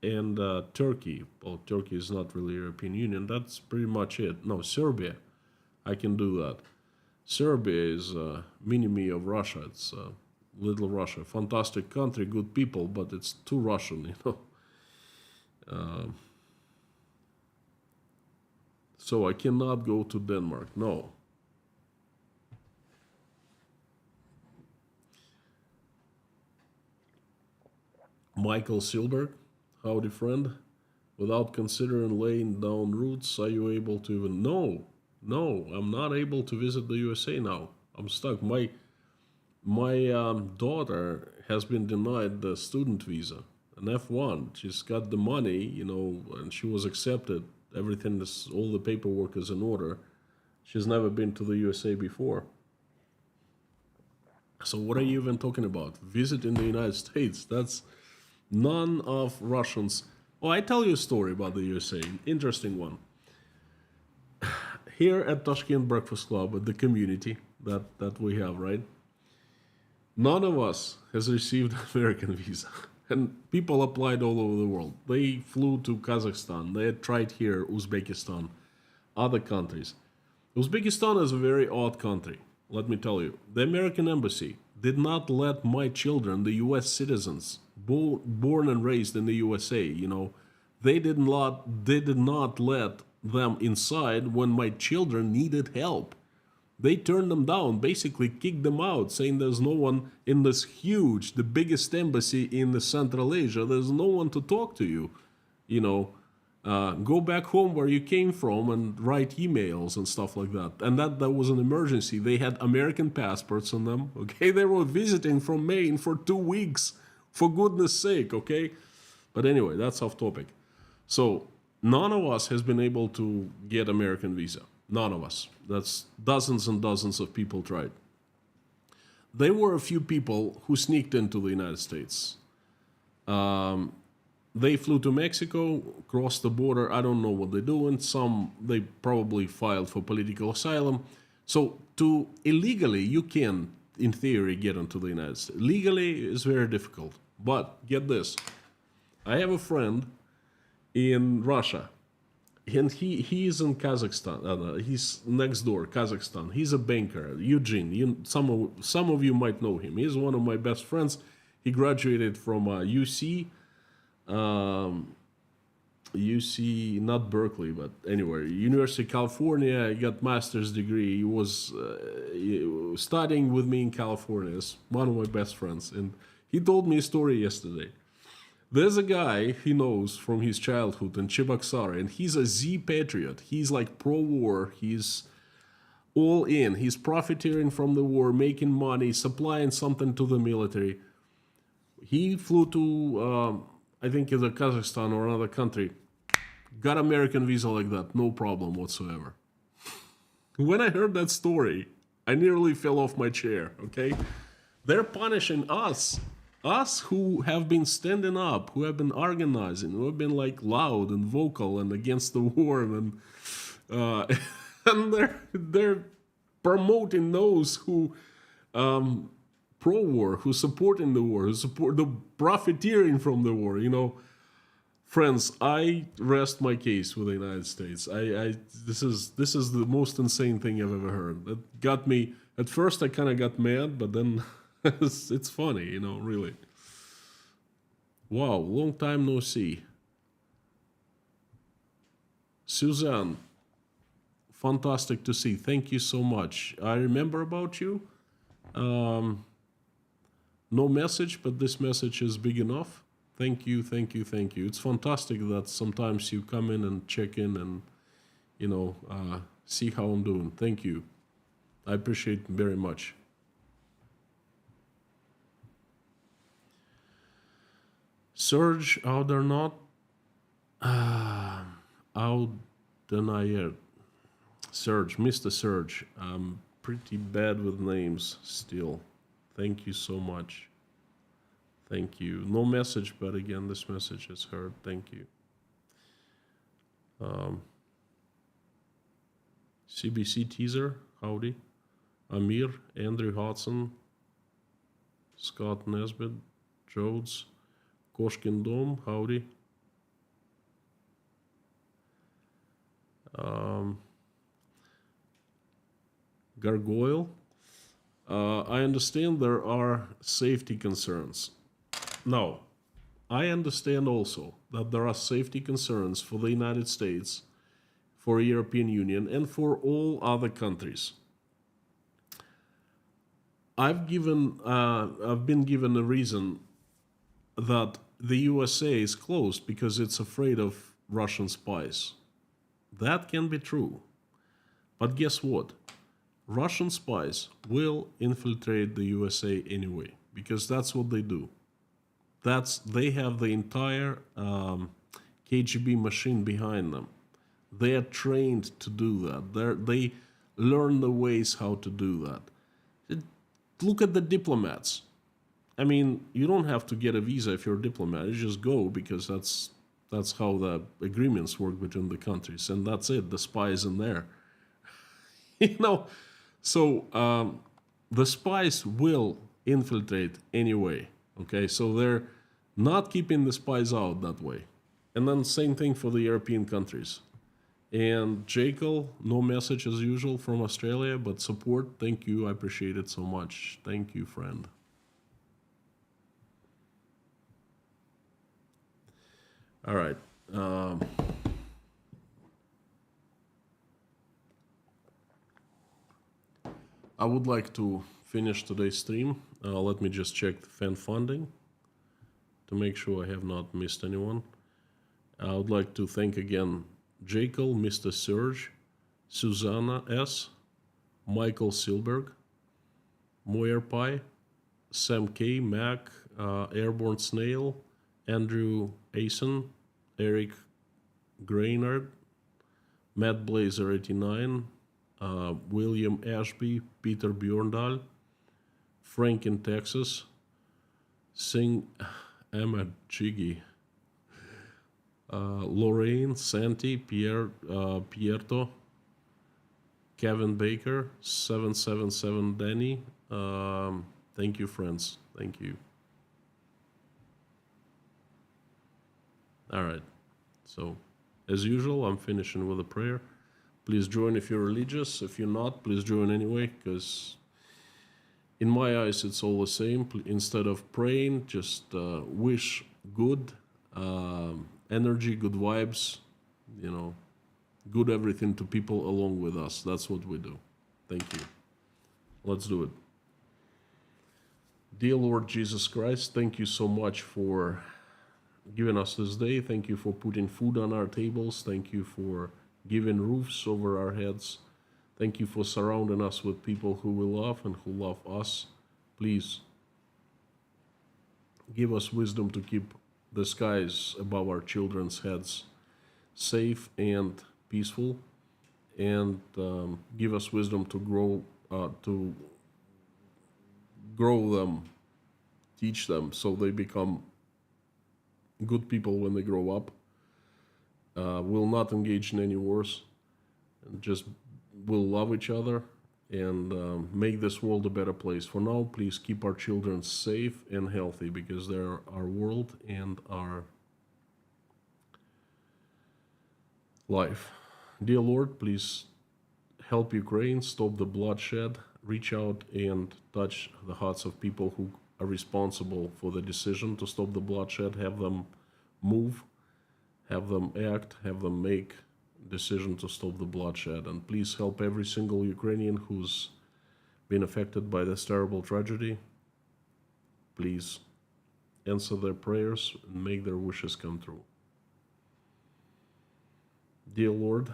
S1: and Turkey. Well, Turkey is not really European Union. That's pretty much it. No, Serbia. I can do that. Serbia is a mini-me of Russia. It's little Russia. Fantastic country, good people, but it's too Russian, you know. So I cannot go to Denmark, no. Michael Silberg, howdy friend. Without considering laying down roots, are you able to even... No, I'm not able to visit the USA now. I'm stuck. My daughter has been denied the student visa, an F1. She's got the money, you know, and she was accepted. Everything is, all the paperwork is in order. She's never been to the USA before. So what are you even talking about? Visit in the United States. That's none of Russians. Oh, I tell you a story about the USA. Interesting one. Here at Tashkent Breakfast Club, at the community that we have, right? None of us has received American visa. And people applied all over the world. They flew to Kazakhstan. They had tried here, Uzbekistan, other countries. Uzbekistan is a very odd country, let me tell you. The American embassy did not let my children, the US citizens, born and raised in the USA, you know, they did not let them inside when my children needed help. They turned them down, basically kicked them out, saying there's no one in this huge, the biggest embassy in the Central Asia, there's no one to talk to you. You know, go back home where you came from and write emails and stuff like that. And that was an emergency. They had American passports on them, okay? They were visiting from Maine for 2 weeks, for goodness sake, okay? But anyway, that's off topic. So none of us has been able to get American visa. None of us. That's dozens and dozens of people tried. There were a few people who sneaked into the United States. They flew to Mexico, crossed the border. I don't know what they're doing. Some, they probably filed for political asylum. So illegally, you can, in theory, get into the United States. Legally, it's very difficult. But get this. I have a friend in Russia. And he is in Kazakhstan. He's next door, Kazakhstan. He's a banker, Eugene. Some of you might know him. He's one of my best friends. He graduated from UC, not Berkeley, but anyway, University of California. He got master's degree. He was studying with me in California. He's one of my best friends. And he told me a story yesterday. There's a guy he knows from his childhood in Cheboksary, and he's a Z patriot. He's like pro-war. He's all in. He's profiteering from the war, making money, supplying something to the military. He flew to, I think, either Kazakhstan or another country. Got American visa like that, no problem whatsoever. When I heard that story, I nearly fell off my chair, okay? They're punishing us. Us who have been standing up, who have been organizing, who have been like loud and vocal and against the war, and and they're promoting those who pro-war, who supporting the war, who support the profiteering from the war. You know, friends, I rest my case with the United States. This is the most insane thing I've ever heard. That got me. At first, I kind of got mad, but then. It's funny, you know, really. Wow, long time no see. Suzanne, fantastic to see. Thank you so much. I remember about you. No message, but this message is big enough. Thank you, thank you, thank you. It's fantastic that sometimes you come in and check in and, see how I'm doing. Thank you. I appreciate it very much. Serge Audernot, Audenayer, Serge, Mr. Serge. I'm pretty bad with names still. Thank you so much. Thank you. No message, but again, this message is heard. Thank you. CBC teaser, howdy. Amir, Andrew Hodson, Scott Nesbitt, Jodes, Koshkin Dom, howdy. Gargoyle. I understand there are safety concerns. Now, I understand also that there are safety concerns for the United States, for European Union, and for all other countries. I've been given a reason that the USA is closed because it's afraid of Russian spies. That can be true. But guess what? Russian spies will infiltrate the USA anyway, because that's what they do. They have the entire KGB machine behind them. They are trained to do that. They learn the ways how to do that. Look at the diplomats. I mean, you don't have to get a visa if you're a diplomat. You just go because that's how the agreements work between the countries, and that's it. The spy is in there. So the spies will infiltrate anyway. Okay, so they're not keeping the spies out that way. And then same thing for the European countries. And Jekyll, no message as usual from Australia, but support. Thank you. I appreciate it so much. Thank you, friend. All right. I would like to finish today's stream. Let me just check the fan funding to make sure I have not missed anyone. I would like to thank again Jekyll, Mr. Serge, Susanna S., Michael Silberg, Moyer Pie, Sam K., Mac, Airborne Snail, Andrew Asen, Eric Grainard, Matt Blazer 89, William Ashby, Peter Bjorndal, Frank in Texas, Singh Ahmed Chigi, Lorraine, Santi, Pierto, Kevin Baker, 777 Danny. Thank you, friends. Thank you. All right. So, as usual, I'm finishing with a prayer. Please join if you're religious. If you're not, please join anyway, because in my eyes, it's all the same. Instead of praying, just wish good energy, good vibes, good everything to people along with us. That's what we do. Thank you. Let's do it. Dear Lord Jesus Christ, thank you so much for giving us this day. Thank you for putting food on our tables. Thank you for giving roofs over our heads. Thank you for surrounding us with people who we love and who love us. Please give us wisdom to keep the skies above our children's heads safe and peaceful, and give us wisdom to grow them, teach them, so they become good people when they grow up. Will not engage in any wars, and just will love each other and make this world a better place. For now, please keep our children safe and healthy, because they're our world and our life. Dear Lord, please help Ukraine, stop the bloodshed, reach out and touch the hearts of people who are responsible for the decision to stop the bloodshed, have them move, have them act, have them make decision to stop the bloodshed. And please help every single Ukrainian who's been affected by this terrible tragedy. Please. answer their prayers, and make their wishes come true. Dear Lord,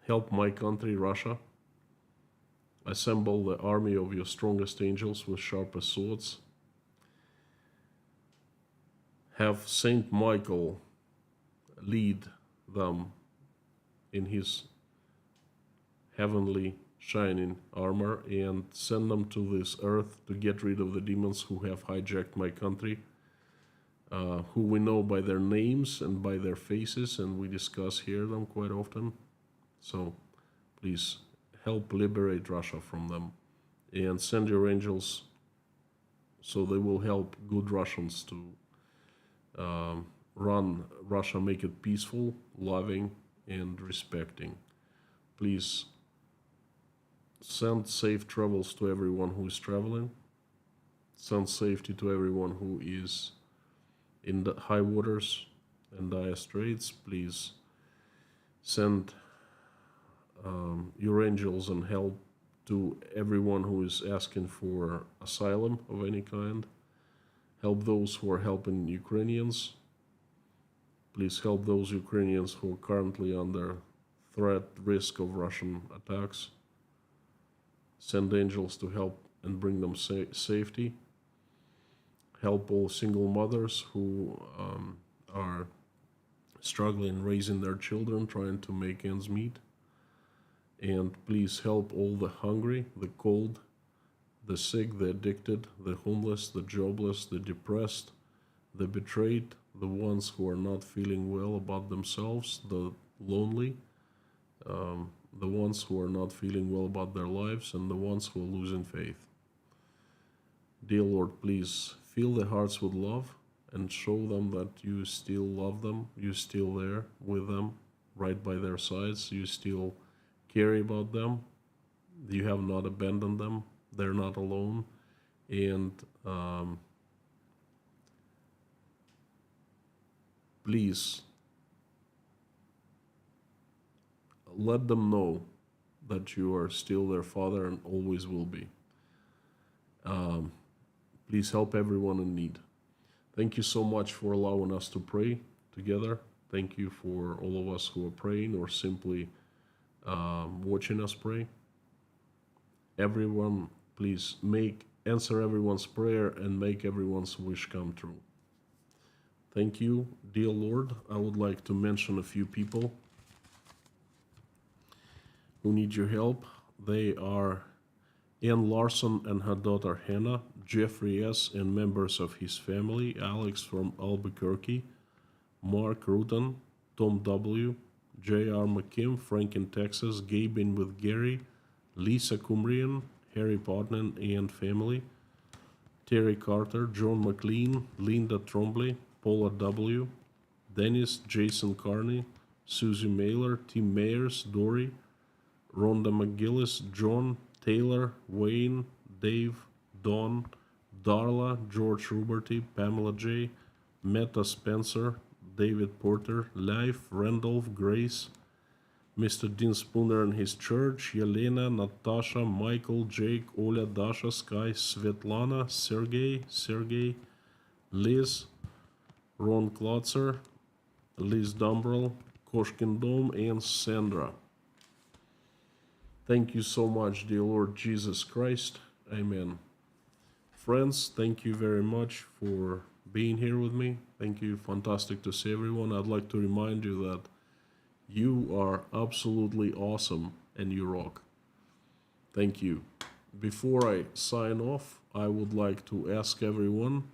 S1: help my country, Russia. Assemble the army of your strongest angels with sharpest swords. Have Saint Michael lead them in his heavenly shining armor and send them to this earth to get rid of the demons who have hijacked my country, who we know by their names and by their faces, and we discuss here them quite often. So please help liberate Russia from them and send your angels so they will help good Russians to run Russia, make it peaceful, loving, and respecting. Please send safe travels to everyone who is traveling. Send safety to everyone who is in the high waters and dire straits. Please send your angels and help to everyone who is asking for asylum of any kind. Help those who are helping Ukrainians. Please help those Ukrainians who are currently under threat, risk of Russian attacks. Send angels to help and bring them safety. Help all single mothers who are struggling raising their children, trying to make ends meet. And please help all the hungry, the cold, the sick, the addicted, the homeless, the jobless, the depressed, the betrayed, the ones who are not feeling well about themselves, the lonely, the ones who are not feeling well about their lives, and the ones who are losing faith. Dear Lord, please fill their hearts with love and show them that you still love them, you're still there with them, right by their sides, you still care about them, you have not abandoned them, they're not alone, and please let them know that you are still their Father and always will be. Please help everyone in need. Thank you so much for allowing us to pray together. Thank you for all of us who are praying or simply watching us pray. Everyone, please answer everyone's prayer and make everyone's wish come true. Thank you, dear Lord. I would like to mention a few people who need your help. They are Ann Larson and her daughter Hannah, Jeffrey S. and members of his family, Alex from Albuquerque, Mark Rutan, Tom W., J.R. McKim, Frank in Texas, Gabe in with Gary, Lisa Cumbrian, Harry Podnan and family, Terry Carter, John McLean, Linda Trombley, Paula W., Dennis, Jason Carney, Susie Mailer, Tim Mayers, Dory, Rhonda McGillis, John, Taylor, Wayne, Dave, Don, Darla, George Ruberty, Pamela J., Meta Spencer, David Porter, Leif, Randolph, Grace, Mr. Dean Spooner and his church, Yelena, Natasha, Michael, Jake, Oля, Dasha, Sky, Svetlana, Sergey, Liz, Ron Klotzer, Liz Dumbrell, Koshkin Dom, and Sandra. Thank you so much, dear Lord Jesus Christ. Amen. Friends, thank you very much for being here with me. Thank you. Fantastic to see everyone. I'd like to remind you that you are absolutely awesome and you rock. Thank you. Before I sign off, I would like to ask everyone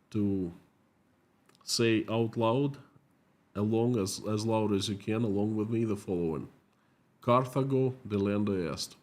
S1: to say out loud, as loud as you can, along with me, the following. Carthago delenda est.